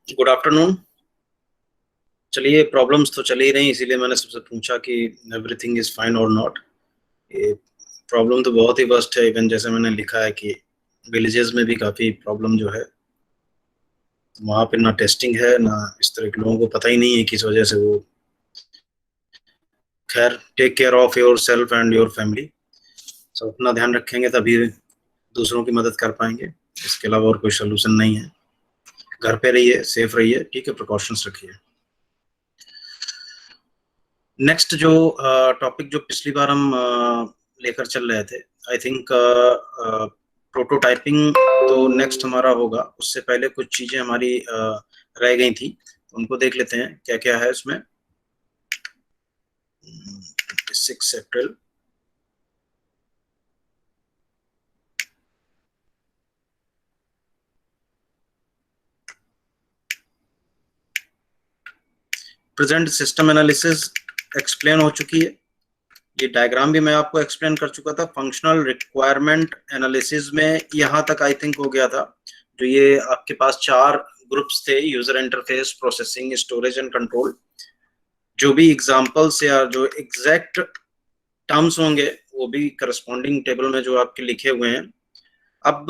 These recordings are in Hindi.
Good afternoon. चलिए, प्रॉब्लम्स तो चल ही रही, इसीलिए मैंने सबसे पूछा कि एवरीथिंग इज फाइन और नॉट। ये प्रॉब्लम तो बहुत ही वर्स्ट है। इवन जैसे मैंने लिखा है कि विलेजेस में भी काफ़ी प्रॉब्लम जो है, वहाँ पे ना टेस्टिंग है, ना इस तरह के लोगों को पता ही नहीं है किस वजह से वो। खैर, take care of your self and your family. सब अपना ध्यान रखेंगे तभी दूसरों की मदद कर पाएंगे। इसके अलावा और कोई सोल्यूशन नहीं है। घर पे रहिए, सेफ रहिए, ठीक है, प्रिकॉशंस रखिए। नेक्स्ट जो टॉपिक जो पिछली बार हम लेकर चल रहे थे, आई थिंक प्रोटोटाइपिंग तो नेक्स्ट हमारा होगा। उससे पहले कुछ चीजें हमारी रह गई थी, तो उनको देख लेते हैं क्या क्या है इसमें। 6 अप्रैल, प्रेजेंट सिस्टम एनालिसिस एक्सप्लेन हो चुकी है। ये डायग्राम भी मैं आपको एक्सप्लेन कर चुका था। फंक्शनल रिक्वायरमेंट एनालिसिस में यहाँ तक आई थिंक हो गया था। जो ये आपके पास 4 ग्रुप्स थे, user interface, processing, storage and control. जो भी एग्जांपल्स या जो एग्जैक्ट टर्म्स होंगे वो भी करस्पॉन्डिंग टेबल में जो आपके लिखे हुए हैं। अब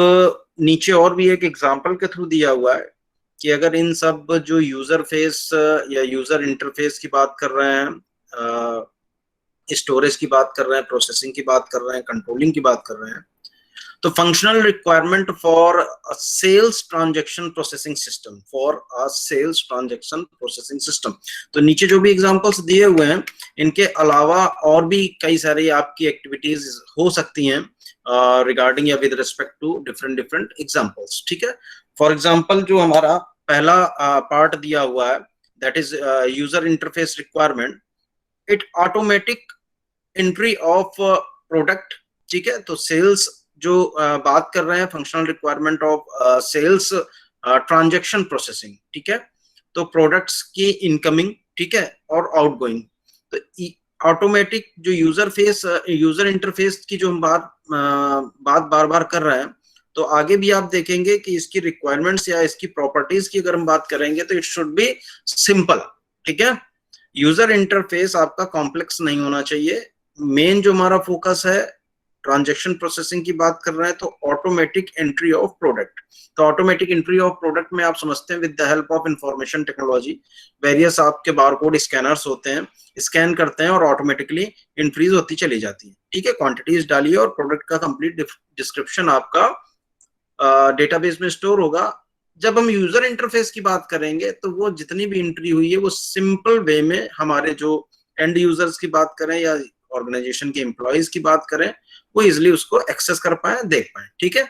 नीचे और भी एक एग्जांपल के थ्रू दिया हुआ है कि अगर इन सब जो यूजर फेस या यूजर इंटरफेस की बात कर रहे हैं, स्टोरेज की बात कर रहे हैं, प्रोसेसिंग की बात कर रहे हैं, कंट्रोलिंग की बात कर रहे हैं, तो functional requirement for sales transaction processing system, sales transaction processing system. तो नीचे जो भी एग्जांपल्स दिए हुए हैं, इनके अलावा और भी कई सारी आपकी एक्टिविटीज हो सकती हैं रिगार्डिंग या with respect to different different examples, ठीक है। फॉर एग्जांपल जो हमारा पहला पार्ट दिया हुआ है, that is user interface requirement, it automatic entry of product, ठीक है। तो सेल्स जो बात कर रहे हैं, functional requirement of sales transaction processing, ठीक है। तो प्रोडक्ट्स की इनकमिंग, ठीक है, और आउटगोइंग। तो ऑटोमेटिक जो यूजर इंटरफेस की जो हम बात बार बार कर रहे हैं, तो आगे भी आप देखेंगे कि इसकी रिक्वायरमेंट्स या इसकी प्रॉपर्टीज की अगर हम बात करेंगे तो इट शुड बी सिंपल, ठीक है। यूजर इंटरफेस आपका कॉम्प्लेक्स नहीं होना चाहिए। मेन जो हमारा फोकस है, ट्रांजैक्शन प्रोसेसिंग की बात कर रहे हैं, तो ऑटोमेटिक एंट्री ऑफ प्रोडक्ट। तो ऑटोमेटिक एंट्री ऑफ प्रोडक्ट में आप समझते हैं with the help of information technology, various आपके बारकोड स्कैनर्स होते हैं, स्कैन करते हैं और ऑटोमेटिकली इंट्रीज होती चली जाती है, ठीक है। क्वांटिटीज डालिए और प्रोडक्ट का कंप्लीट डिस्क्रिप्शन आपका डेटाबेस में स्टोर होगा। जब हम यूजर इंटरफेस की बात करेंगे तो वो जितनी भी एंट्री हुई है वो सिंपल वे में हमारे जो एंड यूजर्स की बात करें या ऑर्गेनाइजेशन के एम्प्लॉयज की बात करें, वो इजिली उसको एक्सेस कर पाए, देख पाए, ठीक है।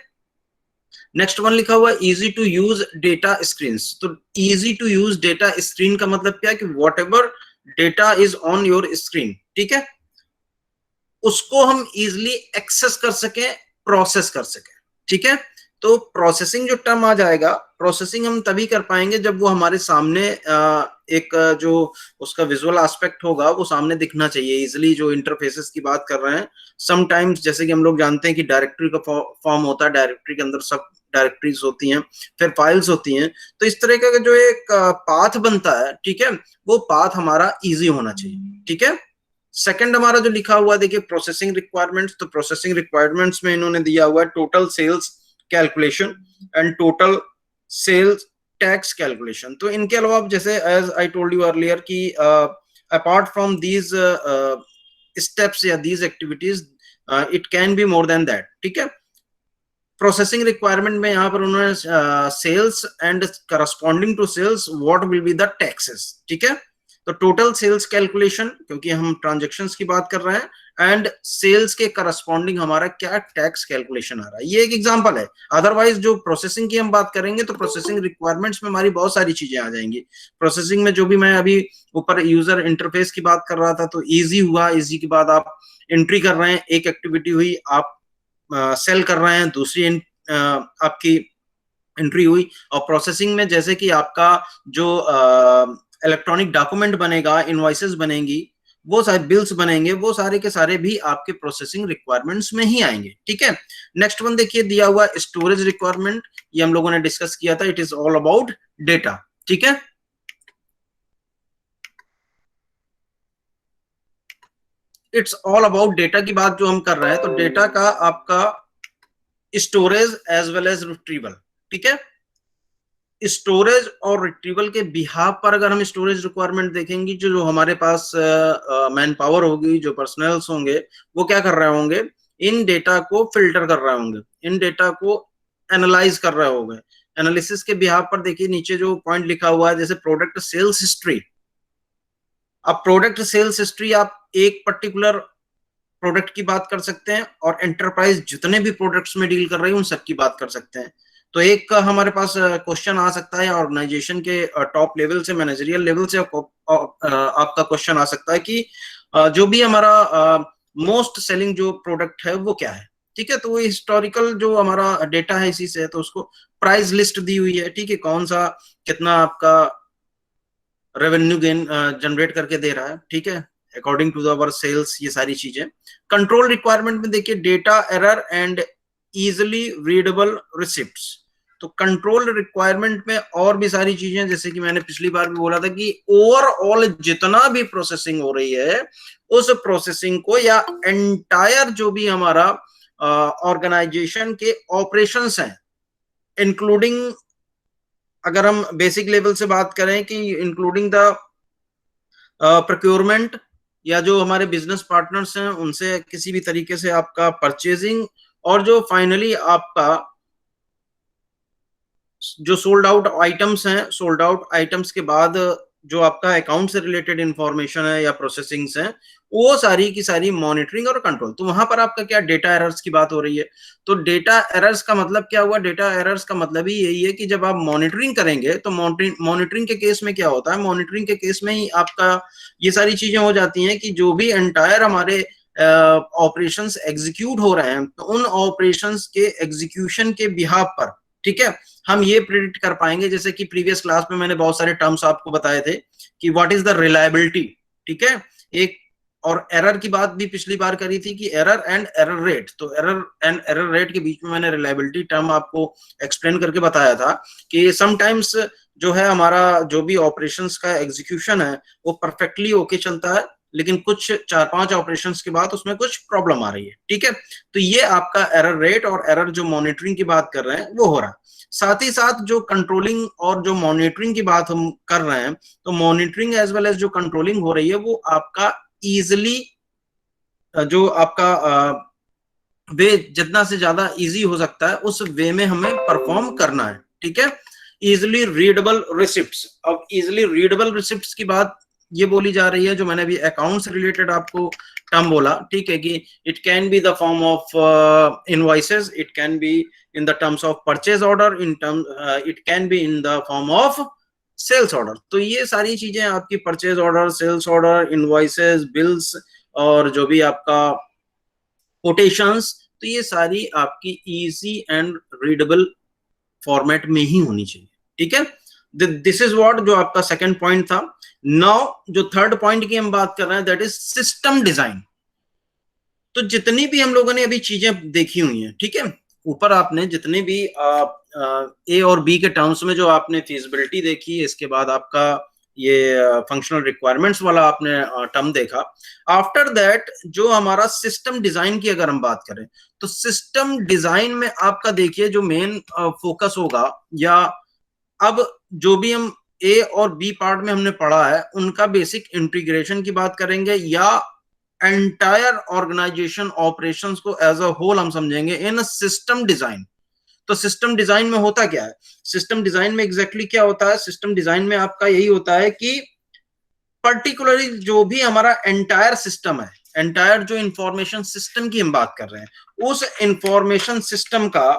नेक्स्ट वन लिखा हुआ easy to use data screen. तो easy to use data screen का मतलब क्या है कि whatever data is on your screen, ठीक है, उसको हम इजिली एक्सेस कर सकें, प्रोसेस कर सकें, ठीक है। तो प्रोसेसिंग जो टर्म आ जाएगा, प्रोसेसिंग हम तभी कर पाएंगे जब वो हमारे सामने एक जो उसका विजुअल एस्पेक्ट होगा वो सामने दिखना चाहिए इजिली। जो इंटरफेसेस की बात कर रहे हैं, समटाइम्स जैसे कि हम लोग जानते हैं कि डायरेक्टरी का फॉर्म होता है, डायरेक्टरी के अंदर सब डायरेक्टरीज होती हैं, फिर फाइल्स होती हैं, तो इस तरह का जो एक पाथ बनता है, ठीक है, वो पाथ हमारा इजी होना चाहिए, ठीक है। सेकंड हमारा जो लिखा हुआ देखिए प्रोसेसिंग रिक्वायरमेंट्स, तो प्रोसेसिंग रिक्वायरमेंट्स में इन्होंने दिया हुआ है total sales calculation and total sales tax calculation. तो इनके अलावा जैसे as I told you earlier कि अपार्ट फ्रॉम दीज स्टेप्स या these activities, it can be more than that, ठीक है। प्रोसेसिंग रिक्वायरमेंट में यहाँ पर उन्होंने sales and corresponding to sales what will be the taxes, ठीक है। तो टोटल सेल्स कैलकुलेशन, क्योंकि हम ट्रांजैक्शंस की बात कर रहे हैं, एंड सेल्स के करस्पॉन्डिंग हमारा क्या टैक्स कैलकुलेशन आ रहा है, ये एक एग्जांपल है। अदरवाइज जो प्रोसेसिंग की हम बात करेंगे तो प्रोसेसिंग रिक्वायरमेंट्स में हमारी बहुत सारी चीजें आ जाएंगी। प्रोसेसिंग में जो भी मैं अभी ऊपर यूजर इंटरफेस की बात कर रहा था, तो इजी हुआ, इजी के बाद आप एंट्री कर रहे हैं, एक एक्टिविटी हुई, आप सेल कर रहे हैं, दूसरी आपकी एंट्री हुई। और प्रोसेसिंग में जैसे कि आपका जो इलेक्ट्रॉनिक डॉक्यूमेंट बनेगा, इनवॉइसेस बनेंगी, वो सारे बिल्स बनेंगे, वो सारे के सारे भी आपके प्रोसेसिंग रिक्वायरमेंट्स में ही आएंगे, ठीक है। नेक्स्ट वन देखिए दिया हुआ स्टोरेज रिक्वायरमेंट, ये हम लोगों ने डिस्कस किया था, it is all about data. ठीक है। इट्स ऑल अबाउट डेटा की बात जो हम कर रहे हैं, तो डेटा का आपका storage as well as retrieval, ठीक है। स्टोरेज और रिट्रीवल के बिहाफ पर अगर हम स्टोरेज रिक्वायरमेंट देखेंगे, जो हमारे पास मैन पावर होगी, जो पर्सनल्स होंगे, वो क्या कर रहे होंगे, इन डेटा को फिल्टर कर रहे होंगे, इन डेटा को एनालाइज कर रहे होंगे। एनालिसिस के बिहाफ पर देखिए नीचे जो पॉइंट लिखा हुआ है, जैसे प्रोडक्ट सेल्स हिस्ट्री। अब प्रोडक्ट सेल्स हिस्ट्री आप एक पर्टिकुलर प्रोडक्ट की बात कर सकते हैं, और एंटरप्राइज जितने भी प्रोडक्ट्स में डील कर रही है उन सब की बात कर सकते हैं। तो एक हमारे पास क्वेश्चन आ सकता है ऑर्गेनाइजेशन के टॉप लेवल से, मैनेजरियल लेवल से आपका क्वेश्चन आ सकता है कि जो भी हमारा मोस्ट सेलिंग जो प्रोडक्ट है वो क्या है, ठीक है। तो वो हिस्टोरिकल जो हमारा डेटा है इसी से है, तो उसको प्राइस लिस्ट दी हुई है, ठीक है, कौन सा कितना आपका रेवेन्यू गेन जनरेट करके दे रहा है, ठीक है, अकॉर्डिंग टू अवर सेल्स, ये सारी चीजें। कंट्रोल रिक्वायरमेंट में देखिए data error and easily readable receipts. तो कंट्रोल रिक्वायरमेंट में और भी सारी चीजें, जैसे कि मैंने पिछली बार भी बोला था कि ओवरऑल जितना भी प्रोसेसिंग हो रही है उस प्रोसेसिंग को, या एंटायर जो भी हमारा ऑर्गेनाइजेशन के ऑपरेशंस हैं, इंक्लूडिंग, अगर हम बेसिक लेवल से बात करें कि इंक्लूडिंग द प्रोक्योरमेंट, या जो हमारे बिजनेस पार्टनर्स हैं उनसे किसी भी तरीके से आपका परचेजिंग, और जो फाइनली आपका जो सोल्ड आउट आइटम्स हैं, सोल्ड आउट आइटम्स के बाद जो आपका अकाउंट से रिलेटेड इंफॉर्मेशन है या प्रोसेसिंग्स हैं, वो सारी की सारी मॉनिटरिंग और कंट्रोल। तो वहां पर आपका क्या डेटा एरर्स की बात हो रही है। तो डेटा एरर्स का मतलब क्या हुआ, डेटा एरर्स का मतलब ही यही है कि जब आप मॉनिटरिंग करेंगे, तो मॉनिटरिंग के केस में क्या होता है, मॉनिटरिंग के केस में ही आपका ये सारी चीजें हो जाती हैं कि जो भी एंटायर हमारे ऑपरेशंस एग्जीक्यूट हो रहे हैं, तो उन ऑपरेशंस के एग्जीक्यूशन के बिहाफ पर, ठीक है, हम ये प्रिडिक्ट कर पाएंगे। जैसे कि प्रीवियस क्लास में मैंने बहुत सारे टर्म्स आपको बताए थे कि व्हाट इज द रिलायबिलिटी, ठीक है, एक, और एरर की बात भी पिछली बार करी थी कि एरर एंड एरर रेट। तो एरर एंड एरर रेट के बीच में मैंने रिलायबिलिटी टर्म आपको एक्सप्लेन करके बताया था कि समटाइम्स जो है हमारा जो भी ऑपरेशंस का एग्जीक्यूशन है वो परफेक्टली ओके चलता है, लेकिन कुछ 4-5 ऑपरेशंस के बाद उसमें कुछ प्रॉब्लम आ रही है, ठीक है। तो ये आपका एरर रेट और एरर जो मॉनिटरिंग की बात कर रहे हैं वो हो रहा है। साथ ही साथ जो कंट्रोलिंग और जो मॉनिटरिंग की बात हम कर रहे हैं, तो मॉनिटरिंग एज वेल एज जो कंट्रोलिंग हो रही है वो आपका इजिली, जो आपका वे जितना से ज्यादा इजी हो सकता है उस वे में हमें परफॉर्म करना है, ठीक है। Easily readable receipts. अब इजिली रीडेबल रिसिप्ट्स की बात ये बोली जा रही है, जो मैंने अभी अकाउंट से रिलेटेड आपको टर्म बोला, ठीक है, कि it can be the form of invoices, it can B in the terms of purchase order, in term it can be in the form of sales order. तो ये सारी चीजें आपकी purchase order, sales order, invoices, bills, और जो भी आपका कोटेशंस, तो ये सारी आपकी इजी एंड रीडेबल फॉर्मेट में ही होनी चाहिए, ठीक है। दिस इज व्हाट जो आपका सेकंड पॉइंट था। नाउ जो थर्ड पॉइंट की हम बात कर रहे हैं, दैट इज सिस्टम डिजाइन। तो जितनी भी हम लोगों ने अभी चीजें देखी हुई हैं, ठीक है, ऊपर आपने जितने भी ए और बी के टर्म्स में जो आपने फीजिबिलिटी देखी, इसके बाद आपका ये फंक्शनल रिक्वायरमेंट्स वाला आपने टर्म देखा। आफ्टर दैट जो हमारा सिस्टम डिजाइन की अगर हम बात करें, तो सिस्टम डिजाइन में आपका देखिए जो मेन फोकस होगा, या अब जो भी हम ए और बी पार्ट में हमने पढ़ा है उनका बेसिक इंटीग्रेशन की बात करेंगे, या एंटायर ऑर्गेनाइजेशन ऑपरेशंस को एज अ होल हम समझेंगे इन सिस्टम डिजाइन। तो सिस्टम डिजाइन में होता क्या है, सिस्टम डिजाइन में एग्जैक्टली क्या होता है, सिस्टम डिजाइन में आपका यही होता है कि पर्टिकुलरली जो भी हमारा एंटायर सिस्टम है, एंटायर जो इंफॉर्मेशन सिस्टम की हम बात कर रहे हैं, उस इंफॉर्मेशन सिस्टम का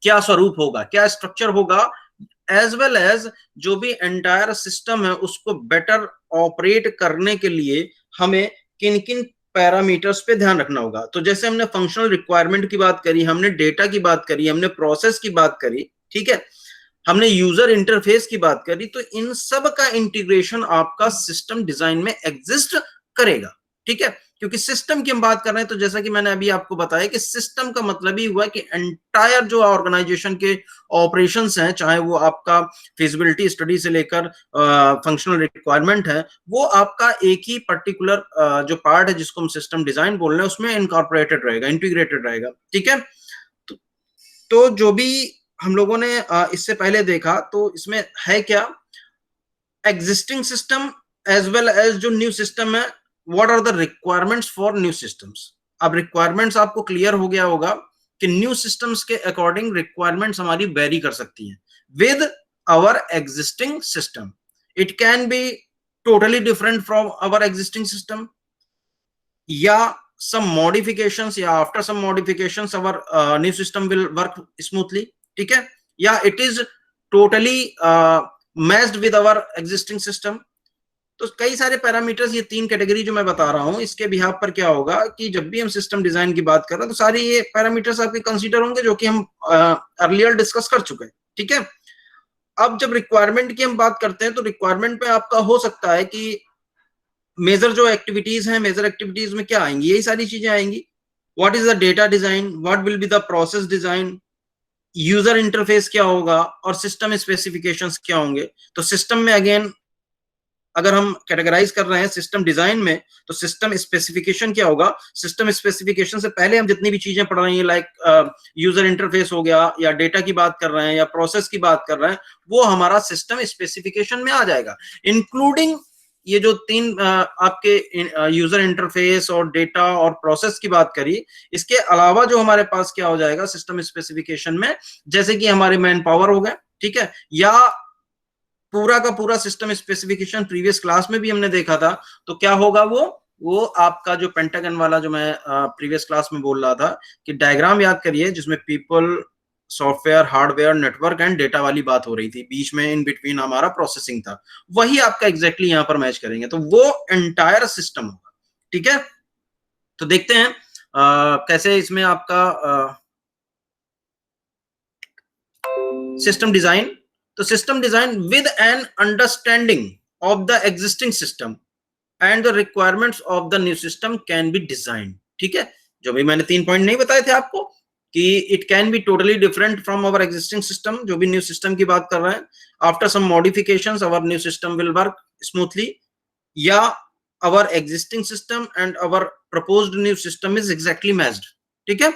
क्या स्वरूप होगा, क्या स्ट्रक्चर होगा, एज वेल एज जो भी एंटायर सिस्टम है उसको बेटर ऑपरेट करने के लिए हमें किन किन पैरामीटर्स पे ध्यान रखना होगा। तो जैसे हमने फंक्शनल रिक्वायरमेंट की बात करी, हमने डेटा की बात करी, हमने प्रोसेस की बात करी, ठीक है, हमने यूजर इंटरफेस की बात करी, तो इन सब का इंटीग्रेशन आपका सिस्टम डिजाइन में एग्जिस्ट करेगा, ठीक है। क्योंकि सिस्टम की हम बात कर रहे हैं, तो जैसा कि मैंने अभी आपको बताया कि सिस्टम का मतलब ही हुआ कि एंटायर जो ऑर्गेनाइजेशन के ऑपरेशंस हैं, चाहे वो आपका फिजिबिलिटी स्टडी से लेकर फंक्शनल रिक्वायरमेंट है, वो आपका एक ही पर्टिकुलर जो पार्ट है जिसको हम सिस्टम डिजाइन बोल रहे हैं उसमें इनकॉर्पोरेटेड रहेगा, इंटीग्रेटेड रहेगा। ठीक है, तो जो भी हम लोगों ने इससे पहले देखा, तो इसमें है क्या, existing system as well as जो न्यू सिस्टम है, what are the requirements for new systems. अब रिक्वायरमेंट्स आपको क्लियर हो गया होगा कि न्यू सिस्टम्स के अकॉर्डिंग रिक्वायरमेंट्स हमारी वेरी कर सकती हैं with our existing system. It can be totally different from our existing system, या some modifications, या after some modifications our new system will work smoothly। ठीक है, या it is totally matched with our existing system। तो कई सारे पैरामीटर्स, ये 3 कैटेगरी जो मैं बता रहा हूं, इसके बिहाफ पर क्या होगा कि जब भी हम सिस्टम डिजाइन की बात कर रहे हैं तो सारी ये पैरामीटर्स आपके कंसीडर होंगे जो कि हम अर्लियर डिस्कस कर चुके हैं। ठीक है, अब जब रिक्वायरमेंट की हम बात करते हैं तो रिक्वायरमेंट में आपका हो सकता है कि मेजर जो एक्टिविटीज हैं, मेजर एक्टिविटीज में क्या आएंगी, यही सारी चीजें आएंगी। What is the data design, what will be the process design, user interface क्या होगा, और सिस्टम स्पेसिफिकेशंस क्या होंगे। तो सिस्टम में अगेन अगर हम कैटेगराइज कर रहे हैं सिस्टम डिजाइन में, तो सिस्टम स्पेसिफिकेशन क्या होगा, सिस्टम स्पेसिफिकेशन से पहले हम जितनी भी चीजें पढ़ रहे हैं, लाइक यूजर इंटरफेस हो गया, या डेटा की बात कर रहे हैं, या प्रोसेस की बात कर रहे हैं, वो हमारा सिस्टम स्पेसिफिकेशन में आ जाएगा, इंक्लूडिंग ये जो 3 आपके यूजर इंटरफेस और डेटा और प्रोसेस की बात करी। इसके अलावा जो हमारे पास क्या हो जाएगा सिस्टम स्पेसिफिकेशन में, जैसे कि हमारे मैन पावर हो गए, ठीक है, या पूरा का पूरा सिस्टम स्पेसिफिकेशन प्रीवियस क्लास में भी हमने देखा था। तो क्या होगा वो आपका जो पेंटागन वाला जो मैं प्रीवियस क्लास में बोल रहा था कि डायग्राम याद करिए, जिसमें people, software, hardware, network and data वाली बात हो रही थी, बीच में इन बिटवीन हमारा प्रोसेसिंग था, वही आपका एग्जैक्टली यहां पर मैच करेंगे, तो वो एंटायर सिस्टम होगा। ठीक है, तो देखते हैं कैसे इसमें आपका सिस्टम डिजाइन। तो system design with an understanding of the existing system and the requirements of the new system can B design. ठीक है, जो भी मैंने 3 पॉइंट नहीं बताए थे आपको कि it can be totally different from our existing system, जो भी न्यू सिस्टम की बात कर रहे हैं, after some modifications our new system will work smoothly, या our existing system and our proposed new system is exactly matched. ठीक है,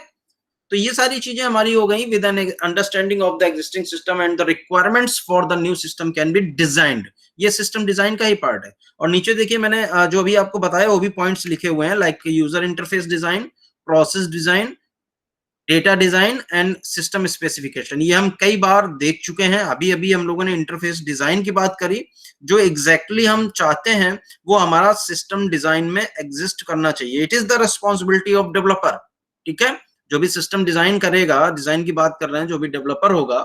तो ये सारी चीजें हमारी हो गई with an understanding of the existing system and the requirements for the new system can be designed. ये सिस्टम डिजाइन का ही पार्ट है। और नीचे देखिए मैंने जो भी आपको बताया वो भी पॉइंट्स लिखे हुए हैं, like user interface design, process design, data design and system specification. ये हम कई बार देख चुके हैं। अभी अभी हम लोगों ने इंटरफेस डिजाइन की बात करी। जो एग्जैक्टली हम चाहते हैं वो हमारा सिस्टम डिजाइन में एग्जिस्ट करना चाहिए। It is the responsibility of developer. ठीक है, जो भी सिस्टम डिजाइन करेगा, डिजाइन की बात कर रहे हैं, जो भी डेवलपर होगा,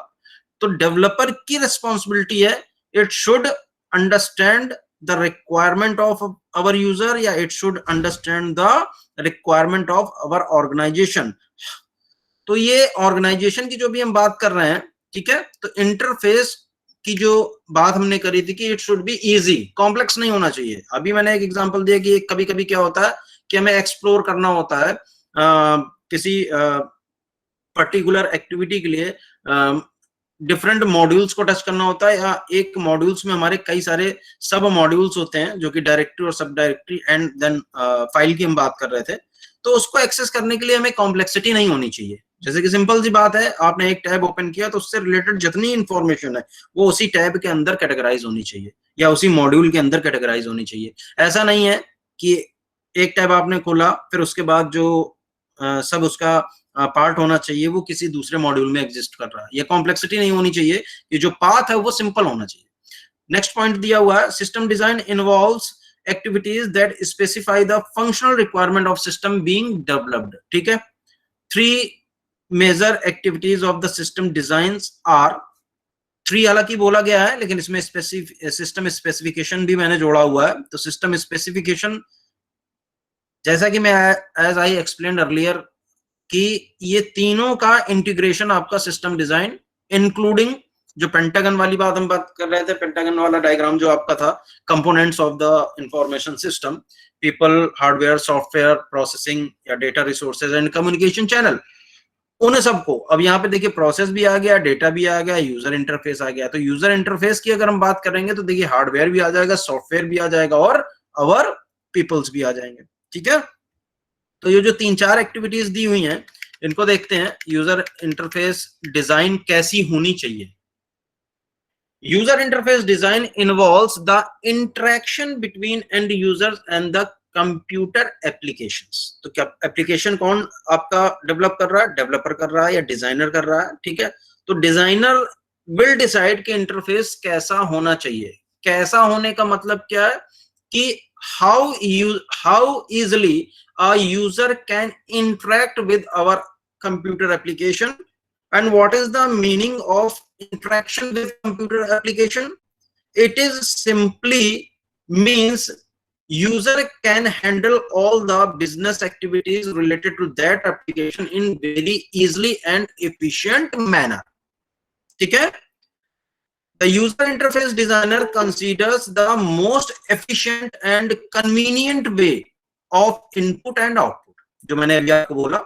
तो डेवलपर की रिस्पॉन्सिबिलिटी है, it should understand the requirement of our user, या it should understand the requirement of our organization. तो ये ऑर्गेनाइजेशन की जो भी हम बात कर रहे हैं, ठीक है, तो इंटरफेस की जो बात हमने करी थी कि it should be easy, complex नहीं होना चाहिए। अभी मैंने एक एग्जांपल दिया कि कभी कभी क्या होता है कि हमें एक्सप्लोर करना होता है किसी पर्टिकुलर एक्टिविटी के लिए, डिफरेंट मॉड्यूल्स को टच करना होता है, या एक मॉड्यूल्स में हमारे कई सारे सब मॉड्यूल्स होते हैं जो कि डायरेक्टरी और सब डायरेक्टरी एंड देन फाइल की हम बात कर रहे थे। तो उसको एक्सेस करने के लिए हमें कॉम्प्लेक्सिटी नहीं होनी चाहिए। जैसे कि सिंपल सी बात है, आपने एक टैब ओपन किया तो उससे रिलेटेड जितनी इंफॉर्मेशन है वो उसी टैब के अंदर कैटेगराइज होनी चाहिए, या उसी मॉड्यूल के अंदर कैटेगराइज होनी चाहिए। ऐसा नहीं है कि एक टैब आपने खोला फिर उसके बाद जो सब उसका पार्ट होना चाहिए वो किसी दूसरे मॉड्यूल में एग्जिस्ट कर रहा है। ये कॉम्प्लेक्सिटी नहीं होनी चाहिए, ये जो पाथ है वो सिंपल होना चाहिए। नेक्स्ट पॉइंट दिया हुआ है, system design involves activities that specify the functional requirement of system being developed। ठीक है, 3 major activities of the system designs are 3 हालांकि बोला गया है लेकिन इसमें सिस्टम स्पेसिफिकेशन भी मैंने जोड़ा हुआ है। तो सिस्टम स्पेसिफिकेशन, जैसा कि मैं एज आई एक्सप्लेन्ड अर्लियर कि ये तीनों का इंटीग्रेशन आपका सिस्टम डिजाइन, इंक्लूडिंग जो पेंटागन वाली बात हम बात कर रहे थे, पेंटागन वाला डायग्राम जो आपका था, components of the information system, people, hardware, software, processing या data resources and communication channel, उन सबको अब यहाँ पे देखिए प्रोसेस भी आ गया, डेटा भी आ गया, यूजर इंटरफेस आ गया। तो यूजर इंटरफेस की अगर हम बात करेंगे तो देखिए हार्डवेयर भी आ जाएगा, सॉफ्टवेयर भी आ जाएगा और अवर पीपल्स भी आ जाएंगे। ठीक है, तो ये जो 3-4 एक्टिविटीज दी हुई हैं इनको देखते हैं। यूजर इंटरफेस डिजाइन कैसी होनी चाहिए? User interface design involves the interaction between and users and the computer applications. तो क्या एप्लीकेशन कौन आपका डेवलप कर रहा है? डेवलपर कर रहा है या डिजाइनर कर रहा है? ठीक है, तो डिजाइनर विल डिसाइड कि इंटरफेस कैसा होना चाहिए। कैसा होने का मतलब क्या है कि how easily a user can interact with our computer application. And what is the meaning of interaction with computer application? It is simply means user can handle all the business activities related to that application in very easily and efficient manner. ठीक है, the user interface designer considers the most efficient and convenient way of input and output, जो मैंने अभी आपको बोला।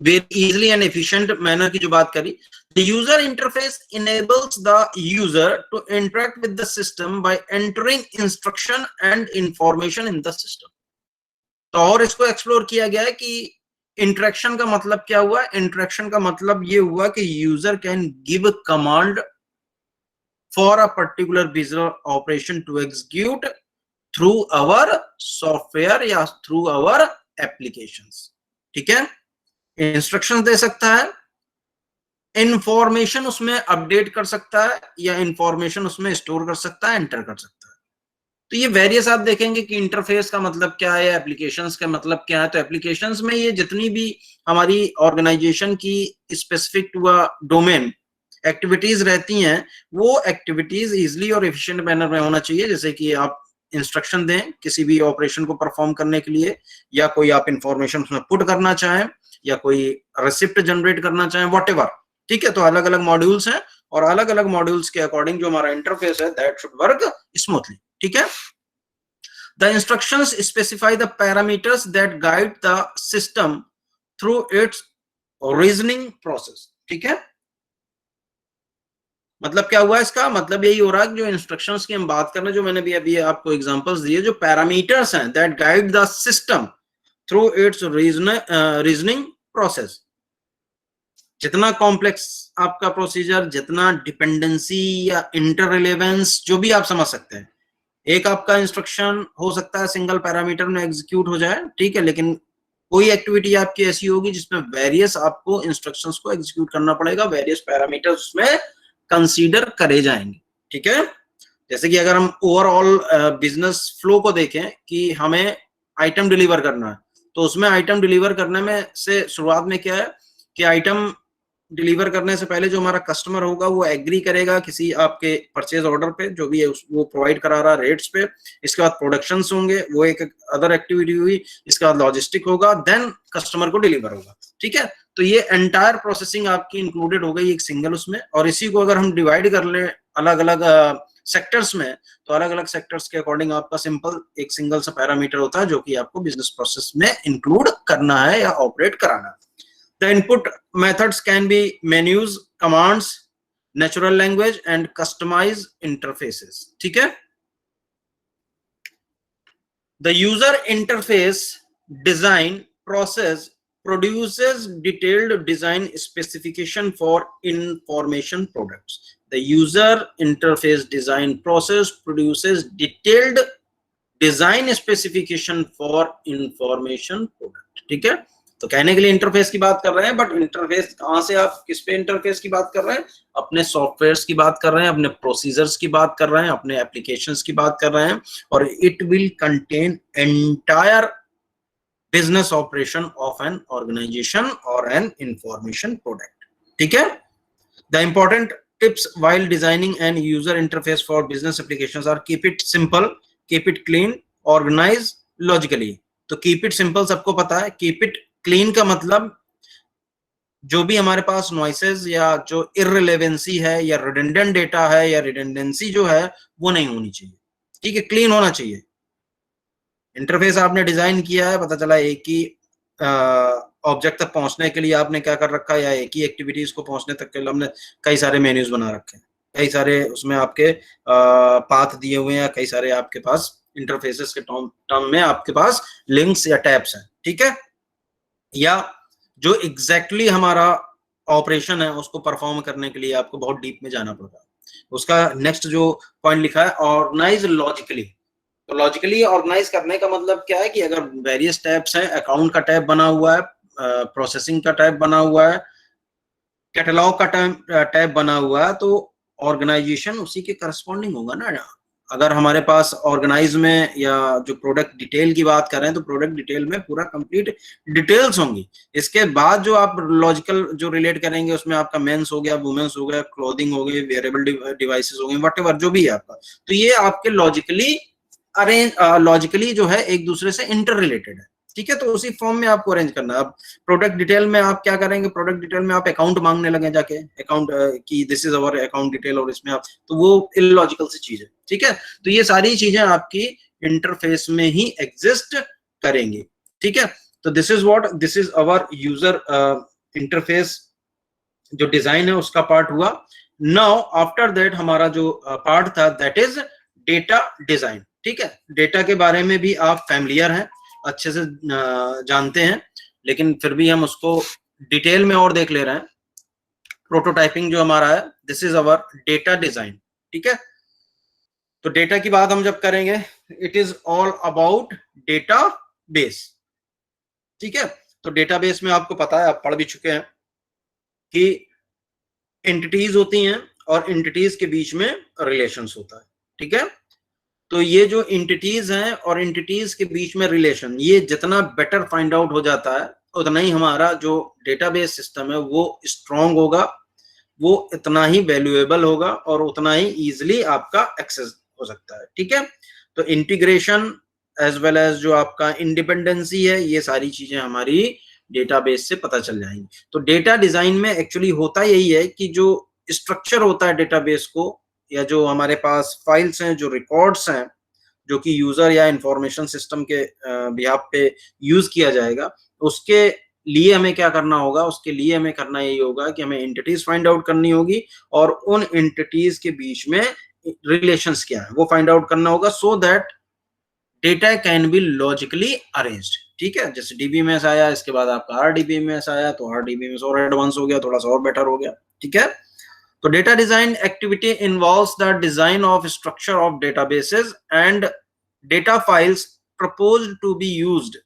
Very easily and efficient manner की जो बात करी, the user interface enables the user to interact with the system by entering instruction and information in the system. तो और इसको एक्सप्लोर किया गया है कि इंटरेक्शन का मतलब क्या हुआ? इंटरेक्शन का मतलब ये हुआ कि user can give command for a particular business operation to execute through our software या थ्रू आवर एप्लीकेशंस। ठीक है, इंस्ट्रक्शंस दे सकता है, इंफॉर्मेशन उसमें अपडेट कर सकता है या इंफॉर्मेशन उसमें स्टोर कर सकता है, एंटर कर सकता है। तो ये वेरियस आप देखेंगे कि इंटरफेस का मतलब क्या है, एप्लीकेशंस का मतलब क्या है। तो एप्लीकेशंस में ये जितनी भी हमारी ऑर्गेनाइजेशन की specific to a domain activities रहती हैं, वो एक्टिविटीज इजिली और एफिशिएंट मैनर में होना चाहिए। जैसे कि आप इंस्ट्रक्शन दें किसी भी ऑपरेशन को परफॉर्म करने के लिए, या कोई आप इंफॉर्मेशन उसमें पुट करना चाहें, या कोई रिसिप्ट जनरेट करना चाहें, व्हाटएवर। ठीक है, तो अलग अलग मॉड्यूल्स हैं और अलग अलग मॉड्यूल्स के अकॉर्डिंग जो हमारा इंटरफेस है दैट शुड वर्क स्मूथली। ठीक है, the instructions specify the parameters that guide the system through it's reasoning process. ठीक है, मतलब क्या हुआ इसका? मतलब यही हो रहा है कि जो इंस्ट्रक्शंस की हम बात कर रहे हैं, जो मैंने भी अभी आपको एग्जांपल्स दिए, जो पैरामीटर्स हैं that guide the system through it's reasoning process. जितना कॉम्प्लेक्स आपका प्रोसीजर, जितना डिपेंडेंसी या इंटर रिलेवेंस जो भी आप समझ सकते हैं, एक आपका इंस्ट्रक्शन हो सकता है सिंगल पैरामीटर में एग्जीक्यूट हो जाए, ठीक है, लेकिन कोई एक्टिविटी आपकी ऐसी होगी जिसमें वेरियस आपको इंस्ट्रक्शंस को एग्जीक्यूट करना पड़ेगा, वेरियस पैरामीटर्स उसमें कंसीडर करे जाएंगे। ठीक है, जैसे कि अगर हम ओवरऑल बिजनेस फ्लो को देखें कि हमें आइटम डिलीवर करना है, तो उसमें आइटम डिलीवर करने में से शुरुआत में क्या है कि आइटम डिलीवर करने से पहले जो हमारा कस्टमर होगा वो एग्री करेगा किसी आपके परचेज ऑर्डर पे, जो भी है वो प्रोवाइड करा रहा रेट्स पे। इसके बाद प्रोडक्शंस होंगे, वो एक अदर एक्टिविटी हुई। इसके बाद लॉजिस्टिक होगा, देन कस्टमर को डिलीवर होगा। ठीक है, तो ये एंटायर प्रोसेसिंग आपकी इंक्लूडेड हो गई एक सिंगल उसमें। और इसी को अगर हम डिवाइड कर ले अलग अलग सेक्टर्स में, तो अलग अलग सेक्टर्स के अकॉर्डिंग आपका सिंपल एक सिंगल सा पैरामीटर होता है जो कि आपको बिजनेस प्रोसेस में इंक्लूड करना है या ऑपरेट कराना है। The input methods can be menus, commands, natural language and customized interfaces. ठीक है, the user interface design process produces detailed design specification for information products. The user interface design process produces detailed design specification for information product. ठीक है, तो कहने के लिए इंटरफेस की बात कर रहे हैं, बट इंटरफेस कहां से, आप किस पे इंटरफेस की बात कर रहे हैं? अपने सॉफ्टवेयर्स की बात कर रहे हैं, अपने प्रोसीजर्स की बात कर रहे हैं, अपने एप्लीकेशंस की बात कर रहे हैं। और it will contain entire business operation of an organisation और एन इंफॉर्मेशन प्रोडक्ट। ठीक है, the important tips while designing an user interface for business applications are: keep it simple, keep it clean, organize, logically. तो कीप इट सिंपल सबको पता है, कीप इट क्लीन का मतलब जो भी हमारे पास नॉइसेस या जो इररिलेवेंसी है या रिडंडेंट डेटा है या रिडंडेंसी जो है वो नहीं होनी चाहिए, ठीक है, क्लीन होना चाहिए। इंटरफेस आपने डिजाइन किया है, पता चला एक ही ऑब्जेक्ट तक पहुंचने के लिए आपने क्या कर रखा है, या एक ही एक्टिविटीज को पहुंचने तक के लिए हमने कई सारे मेन्यूज बना रखे हैं, कई सारे उसमें आपके पाथ दिए हुए हैं, कई सारे आपके पास इंटरफेसेस के टर्म में आपके पास लिंक्स या टैब्स हैं, ठीक है। या जो एग्जैक्टली हमारा ऑपरेशन है उसको परफॉर्म करने के लिए आपको बहुत डीप में जाना पड़ता है। उसका नेक्स्ट जो पॉइंट लिखा है, ऑर्गेनाइज लॉजिकली। तो लॉजिकली ऑर्गेनाइज करने का मतलब क्या है कि अगर वेरियस टैब्स हैं, अकाउंट का टैब बना हुआ है, प्रोसेसिंग का टैब बना हुआ है, कैटलॉग का टैब बना हुआ है, तो ऑर्गेनाइजेशन उसी के करस्पॉन्डिंग होगा ना। अगर हमारे पास ऑर्गेनाइज में या जो प्रोडक्ट डिटेल की बात करें तो प्रोडक्ट डिटेल में पूरा कंप्लीट डिटेल्स होंगी। इसके बाद जो आप लॉजिकल जो रिलेट करेंगे उसमें आपका मेंस हो गया, वुमेन्स हो गया, क्लोथिंग हो गई, वेयरेबल डिवाइसेस हो गए, व्हाटएवर जो भी है आपका, तो ये आपके लॉजिकली लॉजिकली जो है एक दूसरे से इंटर रिलेटेड है, ठीक है। तो उसी फॉर्म में आपको अरेंज करना है। अब प्रोडक्ट डिटेल में आप क्या करेंगे, प्रोडक्ट डिटेल में आप अकाउंट मांगने लगे जाके, अकाउंट की this is our account detail, और इसमें आप, तो वो इलॉजिकल सी चीज है, ठीक है। तो ये सारी चीजें आपकी इंटरफेस में ही एग्जिस्ट करेंगी, ठीक है। तो this is our user interface जो डिजाइन है उसका पार्ट हुआ। नाउ आफ्टर दैट हमारा जो पार्ट था दैट इज डेटा डिजाइन, ठीक है। डेटा के बारे में भी आप फैमिलियर हैं, अच्छे से जानते हैं, लेकिन फिर भी हम उसको डिटेल में और देख ले रहे हैं। प्रोटोटाइपिंग जो हमारा है, this is our data design, ठीक है। तो डेटा की बात हम जब करेंगे, it is all about data base, ठीक है। तो डेटाबेस में आपको पता है, आप पढ़ भी चुके हैं कि एंटिटीज होती हैं और एंटिटीज के बीच में रिलेशंस होता है, ठीक है। तो ये जो एंटिटीज हैं और एंटिटीज के बीच में रिलेशन, ये जितना बेटर फाइंड आउट हो जाता है उतना ही हमारा जो डेटाबेस सिस्टम है वो स्ट्रांग होगा, वो इतना ही वैल्यूएबल होगा और उतना ही इजीली आपका एक्सेस हो सकता है, ठीक है। तो इंटीग्रेशन एज वेल एज जो आपका इंडिपेंडेंसी है, ये सारी चीजें हमारी डेटाबेस से पता चल जाएंगी। तो डेटा डिजाइन में एक्चुअली होता यही है कि जो स्ट्रक्चर होता है डेटाबेस को, या जो हमारे पास फाइल्स हैं, जो रिकॉर्ड्स हैं, जो कि यूजर या इंफॉर्मेशन सिस्टम के बिहाफ पे यूज किया जाएगा, उसके लिए हमें क्या करना होगा, उसके लिए हमें करना यही होगा कि हमें एंटिटीज फाइंड आउट करनी होगी और उन एंटिटीज के बीच में रिलेशंस क्या है वो फाइंड आउट करना होगा, so that data can be logically arranged, ठीक है। जैसे डीबीएमएस आया, इसके बाद आपका आरडीबीएमएस आया, तो आरडीबीएमएस और एडवांस हो गया, थोड़ा सा और बेटर हो गया, ठीक है। तो data design activity involves the design of structure of databases and data files proposed to be used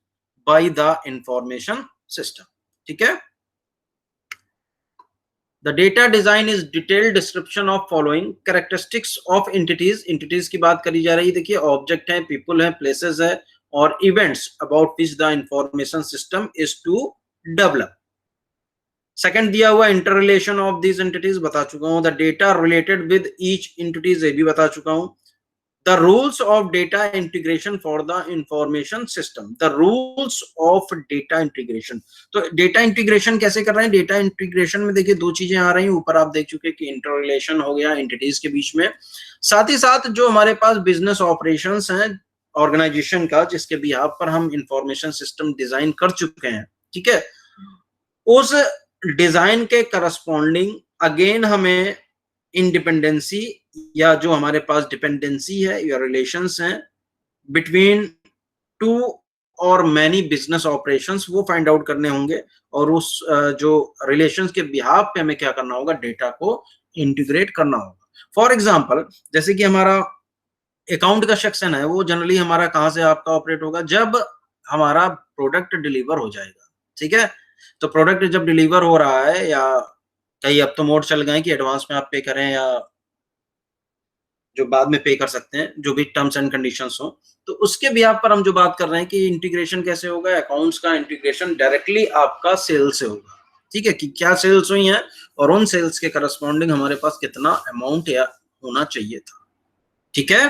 by the information system, ठीक है। The data design is detailed description of following characteristics of entities। entities की बात करी जा रही है, देखिए ऑब्जेक्ट है, पीपल है, प्लेसेस है और events about which the information system is to develop. Second दिया हुआ inter relation of these entities बता चुका हूं, the data related with each entities ये भी बता चुका हूं। The rules of data integration for the information system, the rules of data integration. तो डेटा इंटीग्रेशन कैसे कर रहे हैं, डेटा इंटीग्रेशन में देखिए दो चीजें आ रही हैं, ऊपर आप देख चुके कि इंटर रिलेशन हो गया एंटिटीज के बीच में, साथ ही साथ जो हमारे पास बिजनेस ऑपरेशंस हैं ऑर्गेनाइजेशन का, जिसके बिहाफ पर हम इंफॉर्मेशन सिस्टम डिजाइन कर चुके हैं, ठीक है, उस डिजाइन के करस्पॉन्डिंग अगेन हमें इंडिपेंडेंसी या जो हमारे पास डिपेंडेंसी है या रिलेशंस हैं बिटवीन टू और मैनी बिजनेस ऑपरेशंस वो फाइंड आउट करने होंगे, और उस जो रिलेशंस के बिहाफ पे हमें क्या करना होगा, डेटा को इंटीग्रेट करना होगा। फॉर एग्जांपल जैसे कि हमारा अकाउंट का सेक्शन है, वो जनरली हमारा कहां से आपका ऑपरेट होगा, जब हमारा प्रोडक्ट डिलीवर हो जाएगा, ठीक है। तो प्रोडक्ट जब डिलीवर हो रहा है, या कई अब तो मोड चल गए कि एडवांस में आप पे करें या जो बाद में पे कर सकते हैं, जो भी टर्म्स एंड कंडीशंस हो, तो उसके बिहाफ पर हम जो बात कर रहे हैं कि इंटीग्रेशन कैसे होगा, अकाउंट्स का इंटीग्रेशन डायरेक्टली आपका सेल्स से होगा, ठीक है, कि क्या सेल्स हुई हैं और उन सेल्स के करस्पॉन्डिंग हमारे पास कितना अमाउंट या होना चाहिए था, ठीक है।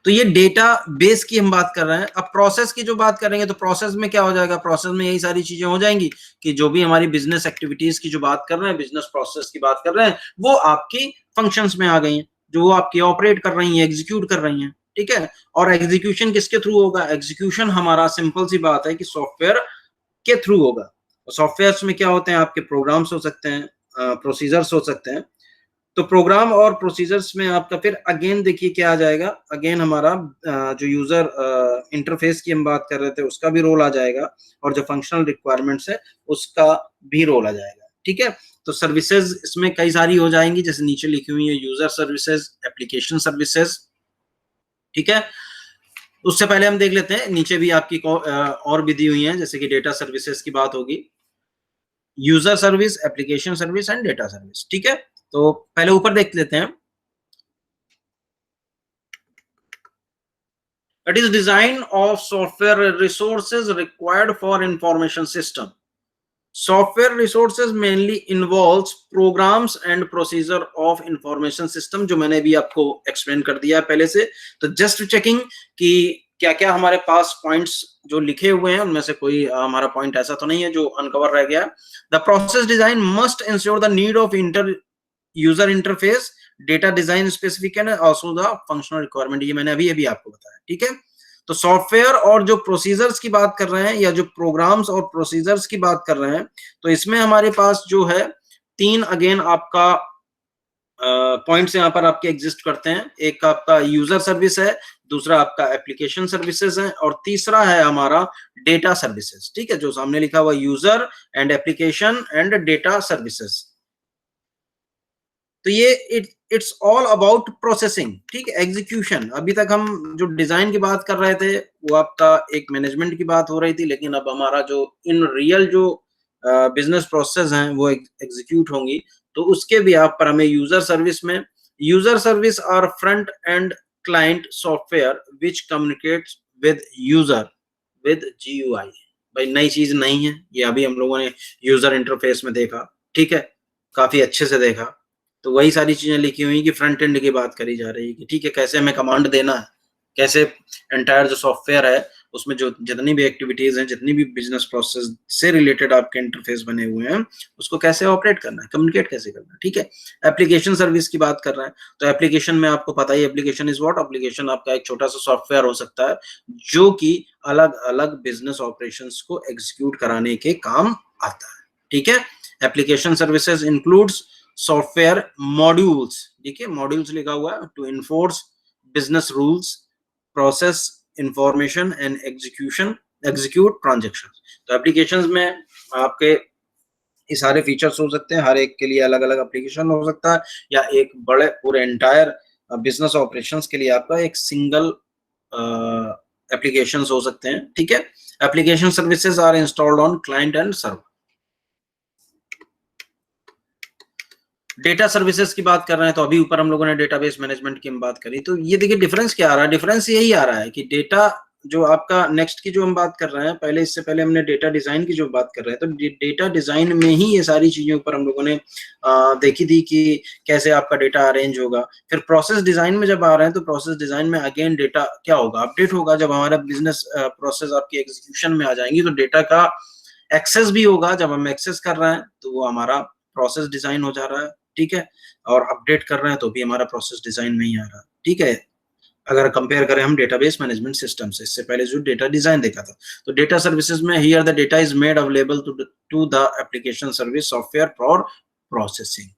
तो ये डेटा बेस की हम बात कर रहे हैं। अब प्रोसेस की जो बात करेंगे तो प्रोसेस में क्या हो जाएगा, प्रोसेस में यही सारी चीजें हो जाएंगी कि जो भी हमारी बिजनेस एक्टिविटीज की जो बात कर रहे हैं, बिजनेस प्रोसेस की बात कर रहे हैं, वो आपकी फंक्शंस में आ गई हैं, जो वो आपकी ऑपरेट कर रही हैं, एग्जीक्यूट कर रही हैं, ठीक है। और एग्जीक्यूशन किसके थ्रू होगा, एग्जीक्यूशन हमारा सिंपल सी बात है कि सॉफ्टवेयर के थ्रू होगा। सॉफ्टवेयर में क्या होते हैं, आपके प्रोग्राम्स हो सकते हैं, प्रोसीजर्स हो सकते हैं। तो प्रोग्राम और प्रोसीजर्स में आपका फिर अगेन देखिए क्या आ जाएगा, अगेन हमारा जो यूजर इंटरफेस की हम बात कर रहे थे उसका भी रोल आ जाएगा, और जो फंक्शनल रिक्वायरमेंट्स है उसका भी रोल आ जाएगा, ठीक है। तो सर्विसेज इसमें कई सारी हो जाएंगी, जैसे नीचे लिखी हुई है यूजर सर्विसेज, एप्लीकेशन सर्विसेज, ठीक है। उससे पहले हम देख लेते हैं नीचे भी आपकी और भी दी हुई है, जैसे कि डेटा सर्विसेज की बात होगी, user service, application service and data service, ठीक है। तो पहले ऊपर देख लेते हैं। It is design of software resources required for information system. Software resources mainly involves programs and procedure of information system, जो मैंने भी आपको एक्सप्लेन कर दिया है पहले से। तो जस्ट चेकिंग कि क्या क्या हमारे पास पॉइंट्स जो लिखे हुए हैं उनमें से कोई हमारा पॉइंट ऐसा तो नहीं है जो अनकवर रह गया। The process design must ensure the need of user interface, data design specification, also the functional requirement, ये मैंने अभी आपको बताया, ठीक है। तो सॉफ्टवेयर और जो प्रोसीजर्स की बात कर रहे हैं, या जो प्रोग्राम्स और प्रोसीजर्स की बात कर रहे हैं, तो इसमें हमारे पास जो है तीन अगेन आपका पॉइंट्स यहाँ पर आपके एग्जिस्ट करते हैं। एक आपका यूजर सर्विस है, दूसरा आपका एप्लीकेशन सर्विसेज है, और तीसरा है हमारा डेटा सर्विसेज, ठीक है, जो सामने लिखा हुआ user and application and data services. तो ये इट्स ऑल अबाउट प्रोसेसिंग, ठीक है, एग्जीक्यूशन। अभी तक हम जो डिजाइन की बात कर रहे थे वो आपका एक मैनेजमेंट की बात हो रही थी, लेकिन अब हमारा जो इन रियल जो बिजनेस प्रोसेस हैं वो एग्जीक्यूट होंगी। तो उसके भी आप पर हमें यूजर सर्विस में, user service are front end client software which communicates with user with GUI। भाई नई चीज नहीं है ये, अभी हम लोगों ने यूजर इंटरफेस में देखा, ठीक है, काफी अच्छे से देखा। तो वही सारी चीजें लिखी हुई कि फ्रंट एंड की बात करी जा रही है कि ठीक है, कैसे हमें कमांड देना है, कैसे एंटायर जो सॉफ्टवेयर है उसमें जो जितनी भी एक्टिविटीज हैं, जितनी भी बिजनेस प्रोसेस से रिलेटेड आपके इंटरफेस बने हुए हैं, उसको कैसे ऑपरेट करना है, कम्युनिकेट कैसे करना है, ठीक है। एप्लीकेशन सर्विस की बात कर रहे हैं, तो एप्लीकेशन में आपको पता ही, एप्लीकेशन इज व्हाट, एप्लीकेशन आपका एक छोटा सा सॉफ्टवेयर हो सकता है जो कि अलग अलग बिजनेस ऑपरेशंस को एग्जीक्यूट कराने के काम आता है, ठीक है। Application services includes software modules, ठीक है, मॉड्यूल्स लिखा हुआ है, to enforce business rules, process information and execute transaction. तो एप्लीकेशंस में आपके ये सारे फीचर्स हो सकते हैं, हर एक के लिए अलग अलग एप्लीकेशन हो सकता है, या एक बड़े पूरे एंटायर बिजनेस ऑपरेशंस के लिए आपका एक सिंगल एप्लीकेशंस हो सकते हैं, ठीक है। Application services are installed on client and server. Data services की बात कर रहे हैं, तो अभी ऊपर हम लोगों ने डेटाबेस मैनेजमेंट की हम बात करी। तो ये देखिए डिफरेंस क्या आ रहा है, डिफरेंस यही आ रहा है कि डेटा जो आपका नेक्स्ट की जो हम बात कर रहे हैं, पहले इससे पहले हमने डेटा डिजाइन की जो बात कर रहे हैं, तो डेटा डिजाइन में ही ये सारी चीजें ऊपर हम लोगों ने देखी थी कि कैसे आपका डेटा अरेंज होगा। फिर प्रोसेस डिजाइन में जब आ रहे हैं, तो प्रोसेस डिजाइन में अगेन डेटा क्या होगा, अपडेट होगा। जब हमारा बिजनेस प्रोसेस आपकी एग्जीक्यूशन में आ जाएंगी तो डेटा का एक्सेस भी होगा, जब हम एक्सेस कर रहे हैं तो वो हमारा प्रोसेस डिजाइन हो जा रहा है, ठीक है। और अपडेट कर रहे हैं तो भी हमारा प्रोसेस डिजाइन में ही आ रहा है, ठीक है। अगर कंपेयर करें हम डेटाबेस मैनेजमेंट सिस्टम से, इससे पहले जो डेटा डिजाइन देखा था, तो डेटा सर्विसेज में here the data is made available to the application service software for processing.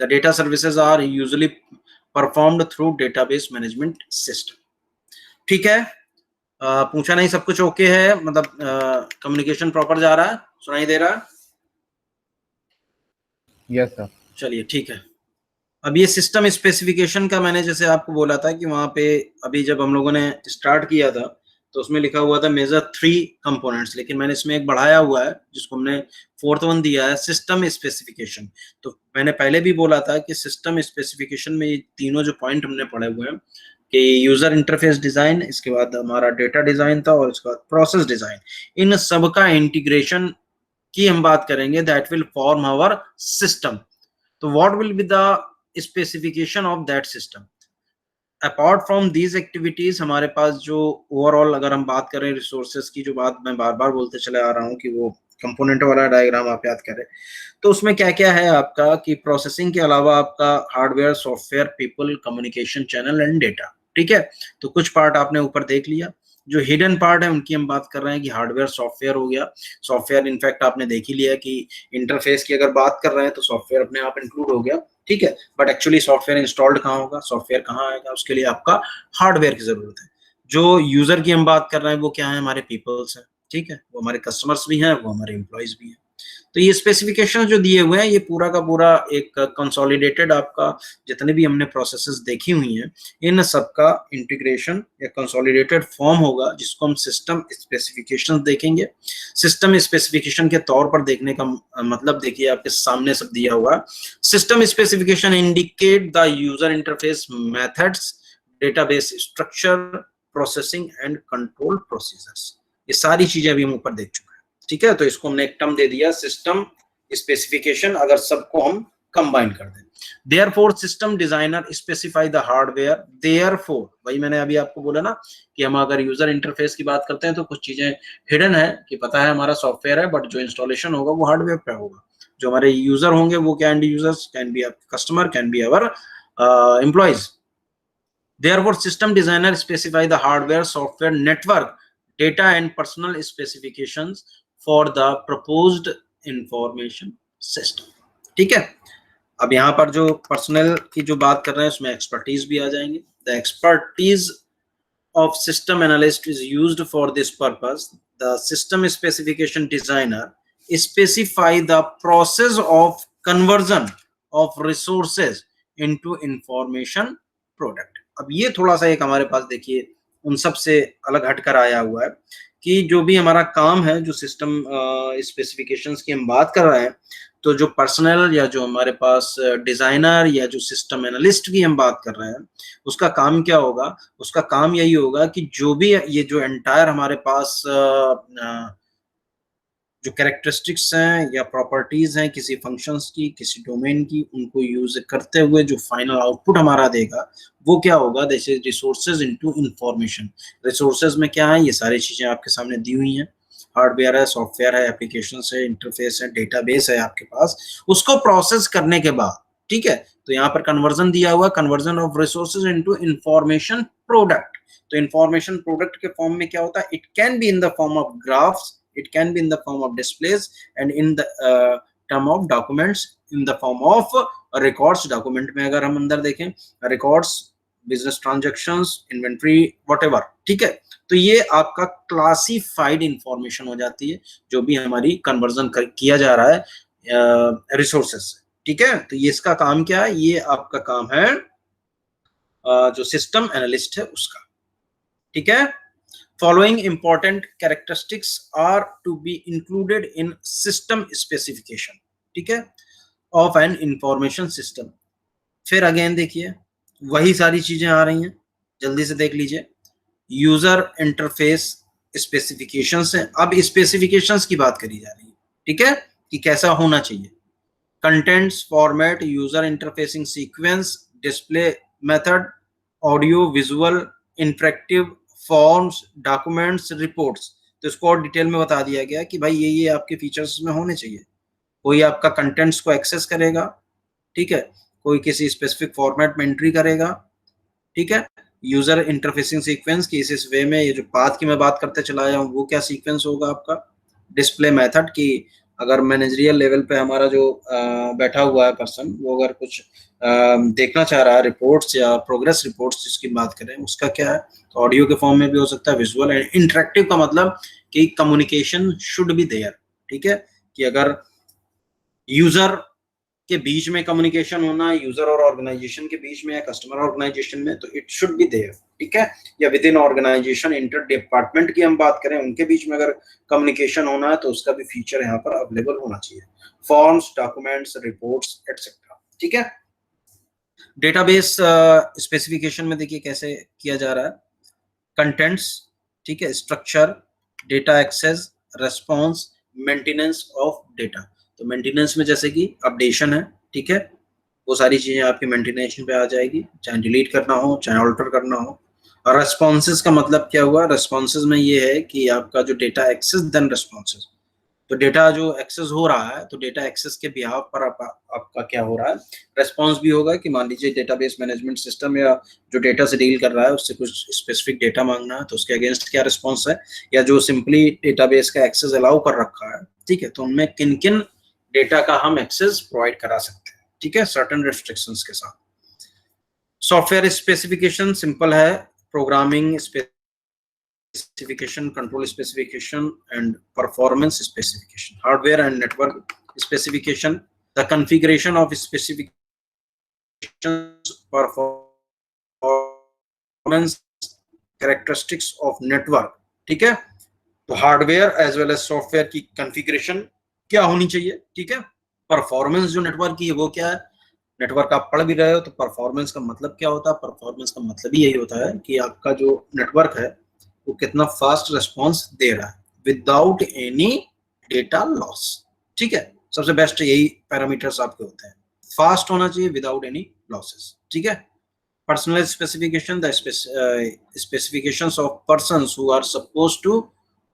The data services are usually performed through database management system, ठीक है। पूछा नहीं, सब कुछ ओके है, मतलब कम्युनिकेशन प्रॉपर जा रहा है, सुनाई दे रहा है? Yes sir. चलिए ठीक है। अब ये सिस्टम स्पेसिफिकेशन का मैंने जैसे आपको बोला था कि वहां पे अभी जब हम लोगों ने स्टार्ट किया था तो उसमें लिखा हुआ था मेजर 3 कंपोनेंट्स, लेकिन मैंने इसमें एक बढ़ाया हुआ है जिसको हमने 4th वन दिया है, सिस्टम स्पेसिफिकेशन। तो मैंने पहले भी बोला था कि सिस्टम स्पेसिफिकेशन में ये तीनों जो पॉइंट हमने पढ़े हुए हैं कि यूजर इंटरफेस डिजाइन, इसके बाद हमारा डेटा डिजाइन था, और इसके बाद प्रोसेस डिजाइन, इन सब का इंटीग्रेशन की हम बात करेंगे, that will form our system. तो what will be the specification of that system? Apart from these activities हमारे पास जो ओवरऑल अगर हम बात करें रिसोर्सेज की, जो बात मैं बार बार बोलते चले आ रहा हूँ कि वो कंपोनेंट वाला डायग्राम आप याद करें, तो उसमें क्या क्या है आपका कि प्रोसेसिंग के अलावा आपका hardware, software, people, communication channel and data. ठीक है, तो कुछ पार्ट आपने ऊपर देख लिया। जो हिडन पार्ट है उनकी हम बात कर रहे हैं कि हार्डवेयर, सॉफ्टवेयर हो गया। सॉफ्टवेयर इनफैक्ट आपने देख ही लिया कि इंटरफेस की अगर बात कर रहे हैं तो सॉफ्टवेयर अपने आप इंक्लूड हो गया। ठीक है, बट एक्चुअली सॉफ्टवेयर इंस्टॉल्ड कहाँ होगा, सॉफ्टवेयर कहाँ आएगा, उसके लिए आपका हार्डवेयर की जरूरत है। जो यूजर की हम बात कर रहे हैं वो क्या है, हमारे पीपल्स हैं। ठीक है, वो हमारे कस्टमर्स भी हैं, वो हमारे एम्प्लॉयज भी हैं। तो ये स्पेसिफिकेशन जो दिए हुए हैं ये पूरा का पूरा एक कंसोलिडेटेड आपका जितने भी हमने प्रोसेसेस देखी हुई हैं इन सबका इंटीग्रेशन या कंसोलिडेटेड फॉर्म होगा, जिसको हम सिस्टम स्पेसिफिकेशन देखेंगे। सिस्टम स्पेसिफिकेशन के तौर पर देखने का मतलब देखिए आपके सामने सब दिया हुआ। System specification indicate the user interface methods, database structure, processing and control procedures. ये सारी चीजें अभी हम ऊपर देख चुके हैं। ठीक है, तो इसको हमने एक टर्म दे दिया सिस्टम स्पेसिफिकेशन, अगर सबको हम कंबाइन कर दें। Therefore system designer specify the hardware. Therefore वही मैंने अभी आपको बोला ना कि हम अगर यूजर इंटरफेस की बात करते हैं तो कुछ चीजें हिडन है कि पता है हमारा सॉफ्टवेयर है, बट जो इंस्टॉलेशन होगा वो हार्डवेयर पे होगा। जो हमारे यूजर होंगे वो can be users, can be customer, can be our employees. Therefore, system designer specify the hardware, software, network, data and personal specifications for the proposed information system. ठीक है, अब यहाँ पर जो पर्सनल की जो बात कर रहे हैं उसमें एक्सपर्टीज भी आ जाएंगे। The expertise of system analyst is used for this purpose. The system specification designer specify the process of conversion of resources into information product. अब ये थोड़ा सा एक हमारे पास देखिए उन सब से अलग हटकर आया हुआ है कि जो भी हमारा काम है, जो सिस्टम स्पेसिफिकेशंस की हम बात कर रहे हैं, तो जो पर्सनल या जो हमारे पास डिजाइनर या जो सिस्टम एनालिस्ट की हम बात कर रहे हैं, उसका काम क्या होगा? उसका काम यही होगा कि जो भी ये जो एंटायर हमारे पास जो कैरेक्टरिस्टिक्स हैं या प्रॉपर्टीज हैं किसी फंक्शंस की, किसी डोमेन की, उनको यूज करते हुए जो फाइनल आउटपुट हमारा देगा वो क्या होगा? This is resources into information. Resources में क्या है, ये सारी चीजें आपके सामने दी हुई हैं। हार्डवेयर है, सॉफ्टवेयर है, एप्लीकेशन है, इंटरफेस है, डेटाबेस है आपके पास। उसको प्रोसेस करने के बाद, ठीक है, तो यहाँ पर कन्वर्जन दिया हुआ, conversion of resources into information product. तो इंफॉर्मेशन प्रोडक्ट के फॉर्म में क्या होता है? It can be in the form of graphs, it can be in the form of displays, and in the term of documents in the form of records। document में अगर हम अंदर देखें, records, business transactions, inventory, whatever। ठीक है, तो ये आपका क्लासिफाइड इंफॉर्मेशन हो जाती है जो भी हमारी कन्वर्जन किया जा रहा है रिसोर्सेस से। ठीक है, तो ये इसका काम क्या है? ये आपका काम है जो सिस्टम एनालिस्ट है उसका। ठीक है, following important characteristics are to be included in system specification, ठीक है, of an information system। फिर अगेन देखिए वही सारी चीजें आ रही हैं, जल्दी से देख लीजिए। यूजर इंटरफेस स्पेसिफिकेशंस हैं, अब स्पेसिफिकेशंस की बात करी जा रही है। ठीक है, कि कैसा होना चाहिए। Contents, format, user interfacing sequence, display method, audio visual, interactive, forms, documents, reports. तो इसको और डिटेल में बता दिया गया कि भाई ये आपके फीचर्स में होने चाहिए। कोई आपका कंटेंट्स को एक्सेस करेगा, ठीक है, कोई किसी स्पेसिफिक फॉर्मेट में एंट्री करेगा, ठीक है, यूजर इंटरफेसिंग सीक्वेंस की इस वे में, ये जो पाथ की मैं बात करते चला आया हूँ वो क्या सीक्वेंस होगा आपका। डिस्प्ले मेथड की अगर मैनेजरियल लेवल पे हमारा जो बैठा हुआ है पर्सन, वो अगर कुछ देखना चाह रहा है रिपोर्ट्स या प्रोग्रेस रिपोर्ट्स जिसकी बात करें, उसका क्या है? तो ऑडियो के फॉर्म में भी हो सकता है, विजुअल एंड इंटरेक्टिव का मतलब कि कम्युनिकेशन शुड बी देयर। ठीक है, कि अगर यूजर के बीच में कम्युनिकेशन होना, यूजर और ऑर्गेनाइजेशन के बीच में या कस्टमर ऑर्गेनाइजेशन में, तो इट शुड बी देयर। ठीक है, या within organisation inter department की हम बात करें, उनके बीच में अगर कम्युनिकेशन होना है तो उसका भी फीचर यहाँ पर अवेलेबल होना चाहिए। Forms, documents, reports etcetera. ठीक है, डेटाबेस स्पेसिफिकेशन में देखिए कैसे किया जा रहा है। कंटेंट्स, ठीक है, structure, data access, response, maintenance of data. तो मेंटेनेंस में जैसे कि अपडेशन है, ठीक है, वो सारी चीजें आपकी मेंटेनेशन पे आ जाएगी, चाहे डिलीट करना हो चाहे ऑल्टर करना हो। और रेस्पॉन्सेज का मतलब क्या हुआ, रेस्पॉन्सेज में ये है कि आपका जो डेटा एक्सेस देन रेस्पॉन्सेज, तो डेटा जो एक्सेस हो रहा है तो डेटा एक्सेस के बिहाफ पर आपका क्या हो रहा है, रेस्पॉन्स भी होगा कि मान लीजिए डेटाबेस मैनेजमेंट सिस्टम या जो डेटा से डील कर रहा है उससे कुछ स्पेसिफिक डेटा मांगना है तो उसके अगेंस्ट क्या रिस्पॉन्स है, या जो सिंपली डेटाबेस का एक्सेस अलाउ कर रखा है, ठीक है, तो उनमें किन किन डेटा का हम एक्सेस प्रोवाइड करा सकते हैं, ठीक है, सर्टेन रिस्ट्रिक्शंस के साथ। सॉफ्टवेयर स्पेसिफिकेशन सिंपल है, programming specification, control specification, and performance specification. Hardware and network specification, the configuration of specifications, performance characteristics of network, ठीक है, तो hardware as well as software की कॉन्फ़िगरेशन क्या होनी चाहिए, ठीक है, परफॉर्मेंस जो नेटवर्क की है वो क्या है, नेटवर्क आप पढ़ भी रहे हो तो परफॉर्मेंस का मतलब क्या होता है, परफॉर्मेंस का मतलब ही यही होता है कि आपका जो नेटवर्क है वो कितना फास्ट रिस्पॉन्स दे रहा है विदाउट एनी डेटा लॉस, ठीक है, सबसे बेस्ट यही पैरामीटर्स आपके होते हैं, फास्ट होना चाहिए विदाउट एनी लॉसेस, ठीक है। Personal specification, the specifications of persons who are supposed to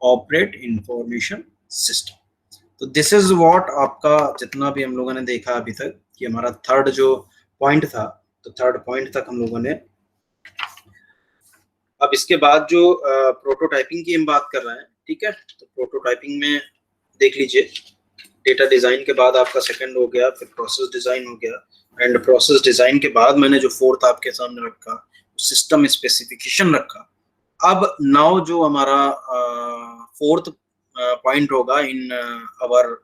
operate information system. तो दिस इज व्हाट आपका जितना भी हम लोगों ने देखा अभी तक कि हमारा थर्ड जो पॉइंट था, तो थर्ड पॉइंट तक हम लोगों ने, अब इसके बाद जो प्रोटोटाइपिंग की हम बात कर रहे हैं, ठीक है, तो प्रोटोटाइपिंग में देख लीजिए डेटा डिजाइन के बाद आपका सेकंड हो गया, फिर प्रोसेस डिजाइन हो गया, एंड प्रोसेस डिजाइन के बाद मैंने जो फोर्थ आपके सामने रखा सिस्टम स्पेसिफिकेशन रखा। अब नाउ जो हमारा फोर्थ पॉइंट होगा इन अवर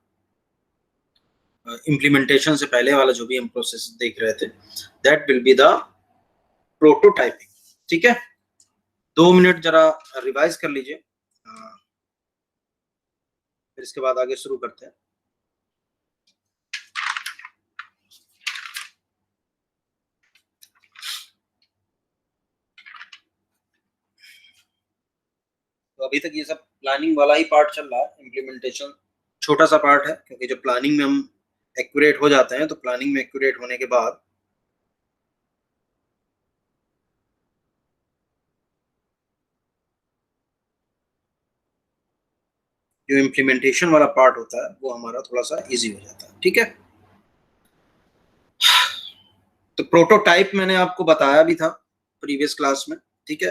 इम्प्लीमेंटेशन से पहले वाला जो भी हम प्रोसेस देख रहे थे, that will be the prototyping, ठीक है। 2 मिनट जरा रिवाइज कर लीजिए, फिर इसके बाद आगे शुरू करते हैं। तो अभी तक ये सब प्लानिंग वाला ही पार्ट चल रहा है, इम्प्लीमेंटेशन छोटा सा पार्ट है, क्योंकि जब प्लानिंग में हम एक्यूरेट हो जाते हैं तो प्लानिंग में एक्यूरेट होने के बाद जो इम्प्लीमेंटेशन वाला पार्ट होता है वो हमारा थोड़ा सा इजी हो जाता है, ठीक है। तो प्रोटोटाइप मैंने आपको बताया भी था प्रीवियस क्लास में, ठीक है,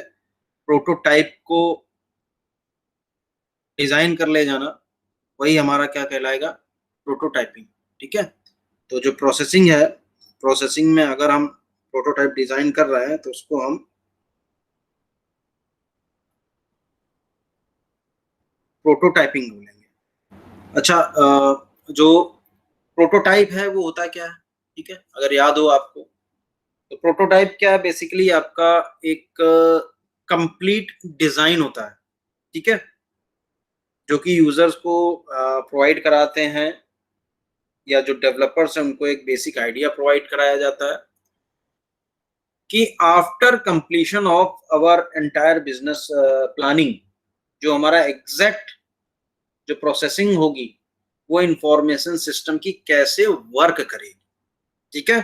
प्रोटोटाइप को डिजाइन कर ले जाना वही हमारा क्या कहलाएगा, प्रोटोटाइपिंग, ठीक है। तो जो प्रोसेसिंग है, प्रोसेसिंग में अगर हम प्रोटोटाइप डिजाइन कर रहे हैं तो उसको हम प्रोटोटाइपिंग बोलेंगे। अच्छा, जो प्रोटोटाइप है वो होता क्या है, ठीक है, अगर याद हो आपको, तो प्रोटोटाइप क्या है, बेसिकली आपका एक कंप्लीट डिजाइन होता है, ठीक है, जो कि यूजर्स को प्रोवाइड कराते हैं या जो डेवलपर्स हैं उनको एक बेसिक आइडिया प्रोवाइड कराया जाता है कि after completion of our entire business planning जो हमारा एग्जैक्ट जो प्रोसेसिंग होगी वो इंफॉर्मेशन सिस्टम की कैसे वर्क करेगी, ठीक है।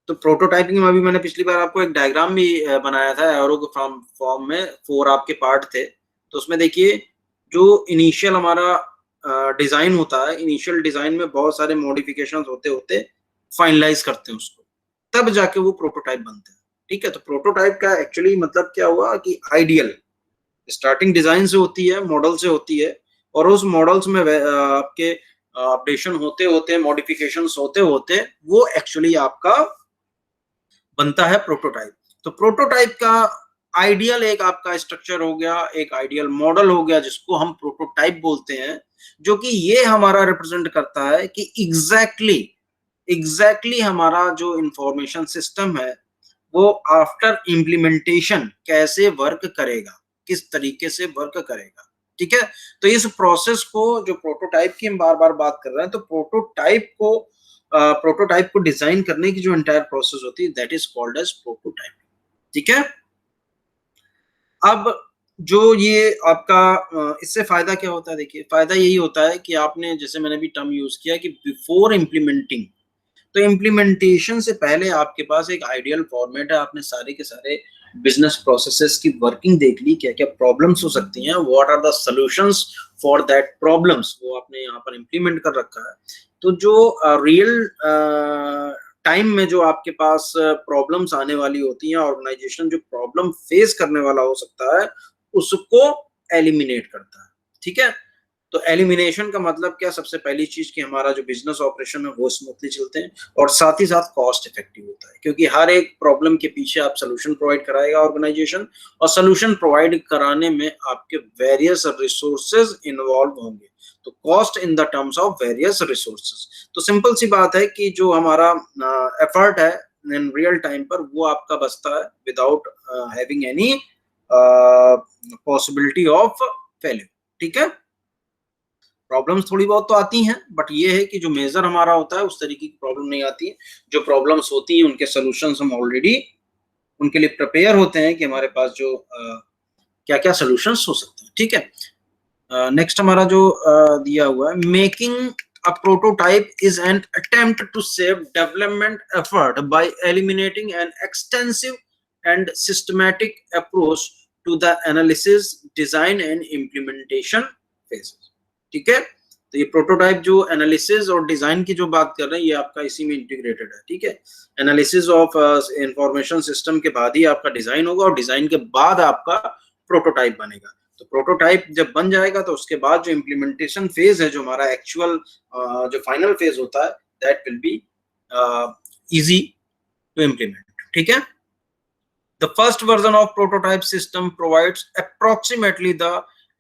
तो प्रोटोटाइपिंग में अभी मैंने पिछली बार आपको एक डायग्राम भी बनाया था, एरो के फॉर्म में 4 आपके पार्ट थे, तो उसमें देखिए जो इनिशियल हमारा डिजाइन होता है, इनिशियल डिजाइन में बहुत सारे मॉडिफिकेशंस होते होते फाइनलाइज करते हैं उसको, तब जाके वो प्रोटोटाइप बनते हैं, ठीक है। तो प्रोटोटाइप का एक्चुअली मतलब क्या हुआ कि आइडियल स्टार्टिंग डिजाइन से होती है, मॉडल से होती है, और उस मॉडल्स में आपके अपडेशन होते होते, मॉडिफिकेशंस होते होते वो एक्चुअली आपका बनता है प्रोटोटाइप। तो प्रोटोटाइप का आइडियल एक आपका स्ट्रक्चर हो गया, एक आइडियल मॉडल हो गया जिसको हम प्रोटोटाइप बोलते हैं, जो कि ये हमारा रिप्रेजेंट करता है कि एग्जैक्टली हमारा जो इंफॉर्मेशन सिस्टम है वो आफ्टर इम्प्लीमेंटेशन कैसे वर्क करेगा, किस तरीके से वर्क करेगा, ठीक है। तो इस प्रोसेस को जो प्रोटोटाइप की हम बार बार बात कर रहे हैं, तो प्रोटोटाइप को डिजाइन करने की जो एंटायर प्रोसेस होती है that is called as prototype, ठीक है। अब जो ये आपका इससे फायदा क्या होता है, देखिए फायदा यही होता है कि आपने, जैसे मैंने भी टर्म यूज किया कि बिफोर इम्प्लीमेंटिंग, तो इम्प्लीमेंटेशन से पहले आपके पास एक आइडियल फॉर्मेट है, आपने सारे के सारे बिजनेस प्रोसेसेस की वर्किंग देख ली, क्या क्या प्रॉब्लम्स हो सकती हैं, what are the solutions for that problems, वो आपने यहाँ पर इम्प्लीमेंट कर रखा है। तो जो रियल टाइम में जो आपके पास प्रॉब्लम्स आने वाली होती हैं, ऑर्गेनाइजेशन जो प्रॉब्लम फेस करने वाला हो सकता है उसको एलिमिनेट करता है, ठीक है। तो एलिमिनेशन का मतलब क्या, सबसे पहली चीज कि हमारा जो बिजनेस ऑपरेशन है वो स्मूथली चलते हैं और साथ ही साथ कॉस्ट इफेक्टिव होता है, क्योंकि हर एक प्रॉब्लम के पीछे आप सोल्यूशन प्रोवाइड कराएगा ऑर्गेनाइजेशन, और सोल्यूशन प्रोवाइड कराने में आपके वेरियस रिसोर्सेज इन्वॉल्व होंगे, तो cost in the terms of various resources. तो सिंपल सी बात है कि जो हमारा एफर्ट है इन रियल टाइम पर वो आपका बचता है without having any possibility of failure, ठीक है। प्रॉब्लम्स थोड़ी बहुत तो आती हैं, बट ये है कि जो मेजर हमारा होता है उस तरीके की प्रॉब्लम नहीं आती है। जो प्रॉब्लम्स होती हैं उनके सॉल्यूशंस हम ऑलरेडी उनके लिए प्रिपेयर होते हैं कि हमारे पास जो क्या क्या सॉल्यूशंस हो सकते हैं, ठीक है। नेक्स्ट हमारा जो दिया हुआ है, making a prototype is an attempt to save development effort by eliminating an extensive and systematic approach to the analysis, design and implementation phases, ठीक है। तो ये प्रोटोटाइप जो एनालिसिस और डिजाइन की जो बात कर रहे हैं ये आपका इसी में इंटीग्रेटेड है, ठीक है। एनालिसिस ऑफ इंफॉर्मेशन सिस्टम के बाद ही आपका डिजाइन होगा और डिजाइन के बाद आपका प्रोटोटाइप बनेगा। तो प्रोटोटाइप जब बन जाएगा तो उसके बाद जो इम्प्लीमेंटेशन फेज है, जो हमारा एक्चुअल जो फाइनल फेज होता है, that will be easy to implement, ठीक है। The first version of prototype system provides approximately the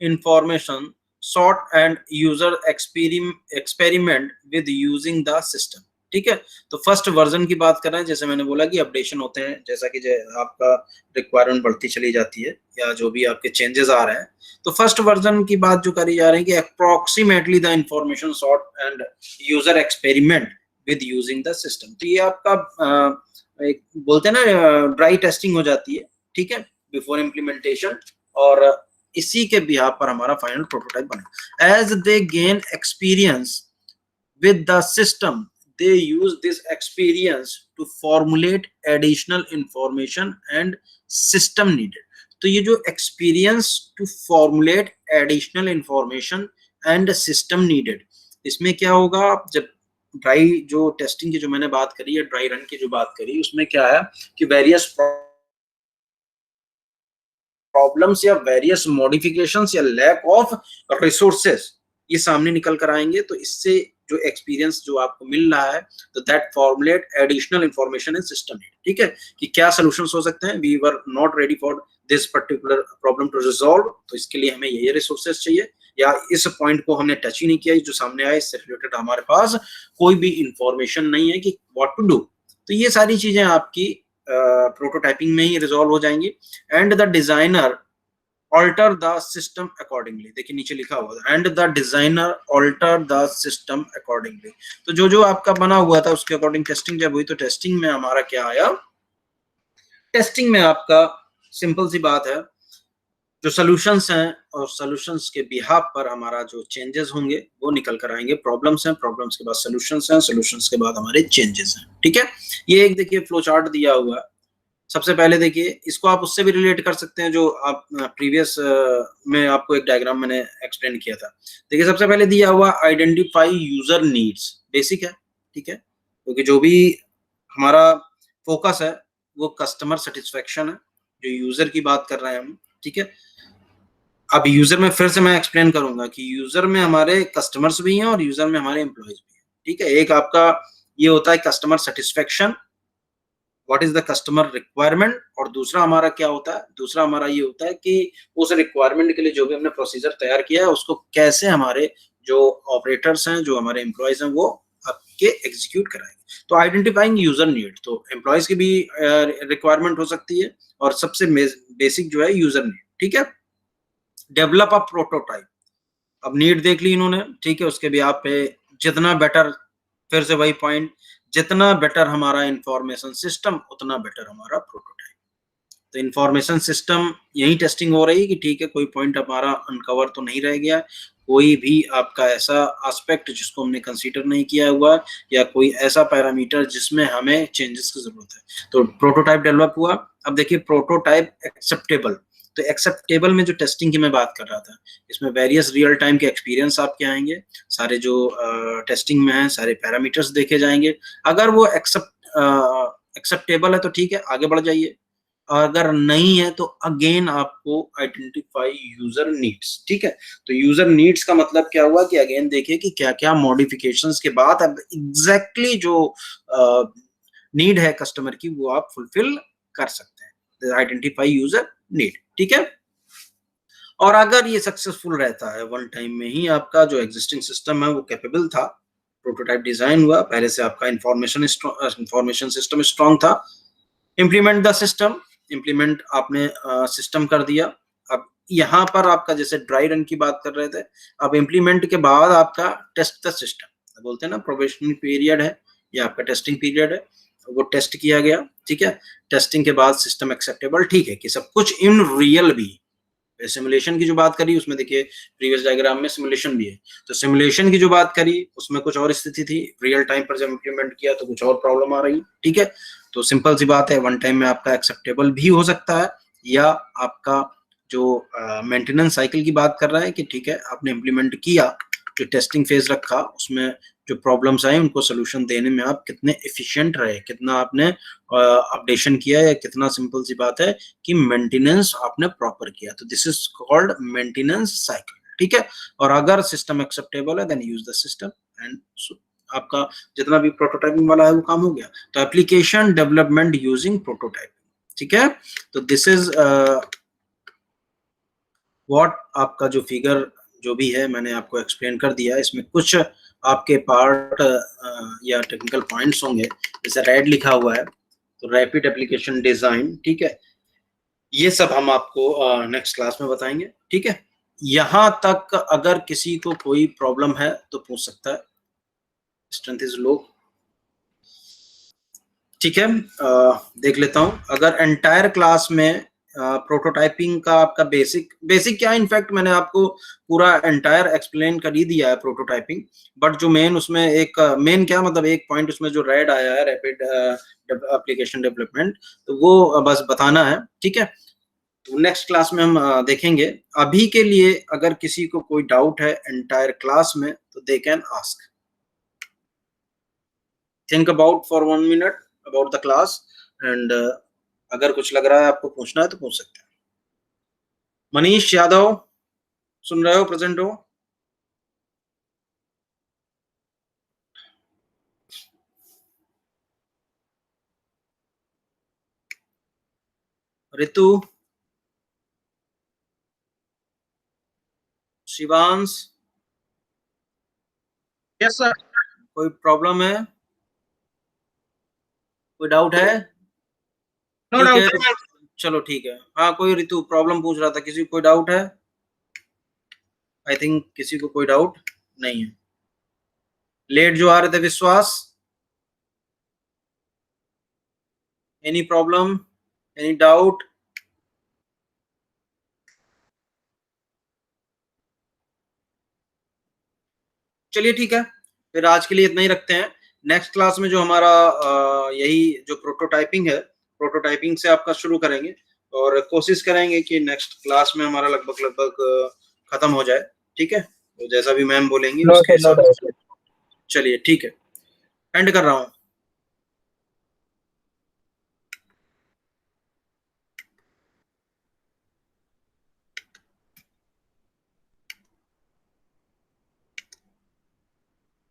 information sought and user experiment with using the system, ठीक है। तो फर्स्ट वर्जन की बात कर रहे हैं, जैसे मैंने बोला कि अपडेशन होते हैं, जैसा कि आपका रिक्वायरमेंट बढ़ती चली जाती है या जो भी आपके चेंजेस आ रहे हैं, तो फर्स्ट वर्जन की बात जो करी जा रही है कि approximately the information sort and user experiment with using the system. तो ये आपका एक बोलते हैं ना ड्राई टेस्टिंग हो जाती है, ठीक है, बिफोर इम्प्लीमेंटेशन, और इसी के बिहाफ पर हमारा फाइनल प्रोटोटाइप बने। As they gain experience with the system, they use this experience to formulate additional information and system needed। तो ये जो experience to formulate additional information and system needed, इसमें क्या होगा, जब ड्राई जो टेस्टिंग की जो मैंने बात करी है, ड्राई रन की जो बात करी, उसमें क्या है कि वेरियस प्रॉब्लम्स या वेरियस मॉडिफिकेशंस या लैक ऑफ रिसोर्सेस ये सामने निकल कर आएंगे। तो इससे जो एक्सपीरियंस जो आपको मिल रहा है, तो that formulate additional information in system, ठीक है, कि क्या सॉल्यूशंस हो सकते हैं। We were not ready for this particular problem to resolve, तो इसके लिए हमें ये रिसोर्सेस चाहिए, या इस पॉइंट को हमने टच ही नहीं किया, जो सामने आया इससे रिलेटेड हमारे पास कोई भी इंफॉर्मेशन नहीं है कि व्हाट टू डू। तो ये सारी चीजें आपकी प्रोटोटाइपिंग में ही रिजॉल्व हो जाएंगी। And the designer alter the system accordingly, देखिए नीचे लिखा हुआ है, and the designer alter the system accordingly। तो जो आपका बना हुआ था उसके अकॉर्डिंग टेस्टिंग जब हुई, तो टेस्टिंग में हमारा क्या आया, टेस्टिंग में आपका सिंपल सी बात है, जो सॉल्यूशंस हैं और सॉल्यूशंस के बिहाफ पर हमारा जो चेंजेस होंगे वो निकल कर आएंगे। प्रॉब्लम्स हैं, प्रॉब्लम्स के बाद सॉल्यूशंस हैं, सॉल्यूशंस के बाद हमारे चेंजेस हैं, ठीक है। ये एक देखिए फ्लो चार्ट दिया हुआ है। सबसे पहले देखिए, इसको आप उससे भी रिलेट कर सकते हैं जो आप प्रीवियस में आपको एक डायग्राम मैंने एक्सप्लेन किया था। देखिए सबसे पहले दिया हुआ आइडेंटिफाई यूजर नीड्स, बेसिक है, ठीक है, क्योंकि जो भी हमारा फोकस है वो कस्टमर सेटिस्फेक्शन है, जो यूजर की बात कर रहे हैं हम, ठीक है। अब यूजर में फिर से मैं एक्सप्लेन करूंगा कि यूजर में हमारे कस्टमर्स भी हैं और यूजर में हमारे एम्प्लॉयज भी हैं, ठीक है। एक आपका ये होता है customer satisfaction, what is the customer requirement, और दूसरा हमारा क्या होता है, दूसरा हमारा ये होता है कि उस रिक्वायरमेंट के लिए जो भी हमने प्रोसीजर तैयार किया है उसको कैसे हमारे जो ऑपरेटर्स हैं, जो हमारे एम्प्लॉयज हैं, वो आपके एग्जीक्यूट कराएंगे। तो आइडेंटिफाइंग यूजर नीड, तो एम्प्लॉयज की भी रिक्वायरमेंट हो सकती है, और सबसे बेसिक जो है यूजर नीड, ठीक है। डेवलप अ प्रोटोटाइप, अब नीड देख ली इन्होंने, ठीक है, उसके भी आप पे जितना बेटर, फिर से वही पॉइंट, जितना बेटर हमारा इंफॉर्मेशन सिस्टम उतना बेटर हमारा प्रोटोटाइप। तो इंफॉर्मेशन सिस्टम यही टेस्टिंग हो रही है कि ठीक है, कोई पॉइंट हमारा अनकवर तो नहीं रह गया, कोई भी आपका ऐसा एस्पेक्ट जिसको हमने कंसीडर नहीं किया हुआ या कोई ऐसा पैरामीटर जिसमें हमें चेंजेस की जरूरत है। तो प्रोटोटाइप डेवलप हुआ। अब देखिए प्रोटोटाइप एक्सेप्टेबल, तो एक्सेप्टेबल में जो टेस्टिंग की मैं बात कर रहा था, इसमें वेरियस रियल टाइम के एक्सपीरियंस आपके आएंगे, सारे जो टेस्टिंग में है सारे पैरामीटर्स देखे जाएंगे। अगर वो एक्सेप्टेबल है तो ठीक है, आगे बढ़ जाइए। अगर नहीं है तो अगेन आपको आइडेंटिफाई यूजर नीड्स, ठीक है। तो यूजर नीड्स का मतलब क्या हुआ कि अगेन देखिए कि क्या क्या मॉडिफिकेशंस के बाद अब एग्जैक्टली जो नीड है कस्टमर की वो आप फुलफिल कर सकते हैं। आइडेंटिफाई यूजर नीड, ठीक है। और अगर ये सक्सेसफुल रहता है, वन टाइम में ही आपका जो एग्जिस्टिंग सिस्टम है वो कैपेबल था, प्रोटोटाइप डिजाइन हुआ, पहले से आपका इंफॉर्मेशन सिस्टम स्ट्रांग था, इम्प्लीमेंट द सिस्टम, इम्प्लीमेंट आपने सिस्टम कर दिया। अब यहाँ पर आपका जैसे ड्राई रन की बात कर रहे थे, अब इम्प्लीमेंट के बाद आपका टेस्ट द सिस्टम बोलते हैं ना, प्रोबेशनरी पीरियड है या आपका टेस्टिंग पीरियड है, वो टेस्ट किया गया, ठीक है। टेस्टिंग के बाद सिस्टम एक्सेप्टेबल, ठीक है कि सब कुछ इन रियल भी। सिमुलेशन की जो बात करी उसमें देखिए प्रीवियस डायग्राम में सिमुलेशन भी है, तो सिमुलेशन की जो बात करी उसमें कुछ और स्थिति थी, रियल टाइम पर जब इम्प्लीमेंट किया तो कुछ और प्रॉब्लम आ रही, ठीक है। तो सिंपल सी बात है, वन टाइम में आपका एक्सेप्टेबल भी हो सकता है, या आपका जो मेंटेनेंस साइकिल की बात कर रहे हैं कि ठीक है आपने इम्प्लीमेंट किया, जो टेस्टिंग फेज रखा उसमें जो प्रॉब्लम्स आए उनको सोल्यूशन देने में आप कितने एफिशिएंट रहे, कितना आपने अपडेशन किया, या कितना सिंपल सी बात है कि मेंटेनेंस आपने प्रॉपर किया। तो this is called maintenance cycle, ठीक है। और अगर सिस्टम एक्सेप्टेबल है then use the system and आपका जितना भी प्रोटोटाइपिंग वाला है वो काम हो गया। तो एप्लीकेशन डेवलपमेंट यूजिंग प्रोटोटाइपिंग, ठीक है। तो दिस इज व्हाट आपका जो फिगर जो भी है मैंने आपको एक्सप्लेन कर दिया। इसमें कुछ आपके पार्ट या टेक्निकल पॉइंट्स होंगे, जैसे रेड लिखा हुआ है तो रैपिड एप्लीकेशन डिजाइन, ठीक है। ये सब हम आपको नेक्स्ट क्लास में बताएंगे, ठीक है। यहां तक अगर किसी को कोई प्रॉब्लम है तो पूछ सकता है। स्ट्रेंथ इज लो, ठीक है। देख लेता हूं, अगर एंटायर क्लास में प्रोटोटाइपिंग का आपका बेसिक क्या, इनफैक्ट मैंने आपको पूरा एंटायर एक्सप्लेन कर ही दिया है प्रोटोटाइपिंग, बट जो मेन उसमें एक मेन क्या मतलब एक पॉइंट उसमें जो रेड आया है रैपिड एप्लीकेशन डेवलपमेंट, तो वो बस बताना है, ठीक है। तो नेक्स्ट क्लास में हम देखेंगे। अभी के लिए अगर किसी को कोई डाउट है एंटायर क्लास में तो they can ask, think about for 1 minute about the class and अगर कुछ लग रहा है आपको पूछना है तो पूछ सकते हैं। मनीष यादव सुन रहे हो, प्रेजेंट हो? Ritu, Shivansh, yes sir. कोई प्रॉब्लम है, कोई डाउट है? नो ठीक है, डाउट। चलो ठीक है। हाँ, कोई रितु प्रॉब्लम पूछ रहा था, किसी को कोई डाउट है? आई थिंक किसी को कोई डाउट नहीं है। लेट जो आ रहे थे विश्वास, एनी प्रॉब्लम, एनी डाउट? चलिए ठीक है, फिर आज के लिए इतना ही रखते हैं। नेक्स्ट क्लास में जो हमारा यही जो प्रोटोटाइपिंग है, प्रोटोटाइपिंग से आपका शुरू करेंगे और कोशिश करेंगे कि नेक्स्ट क्लास में हमारा लगभग खत्म हो जाए, ठीक है। तो जैसा भी मैम बोलेंगी नो उसके सर, नो हिसाब डाउट। से। चलिए ठीक है, एंड कर रहा हूँ।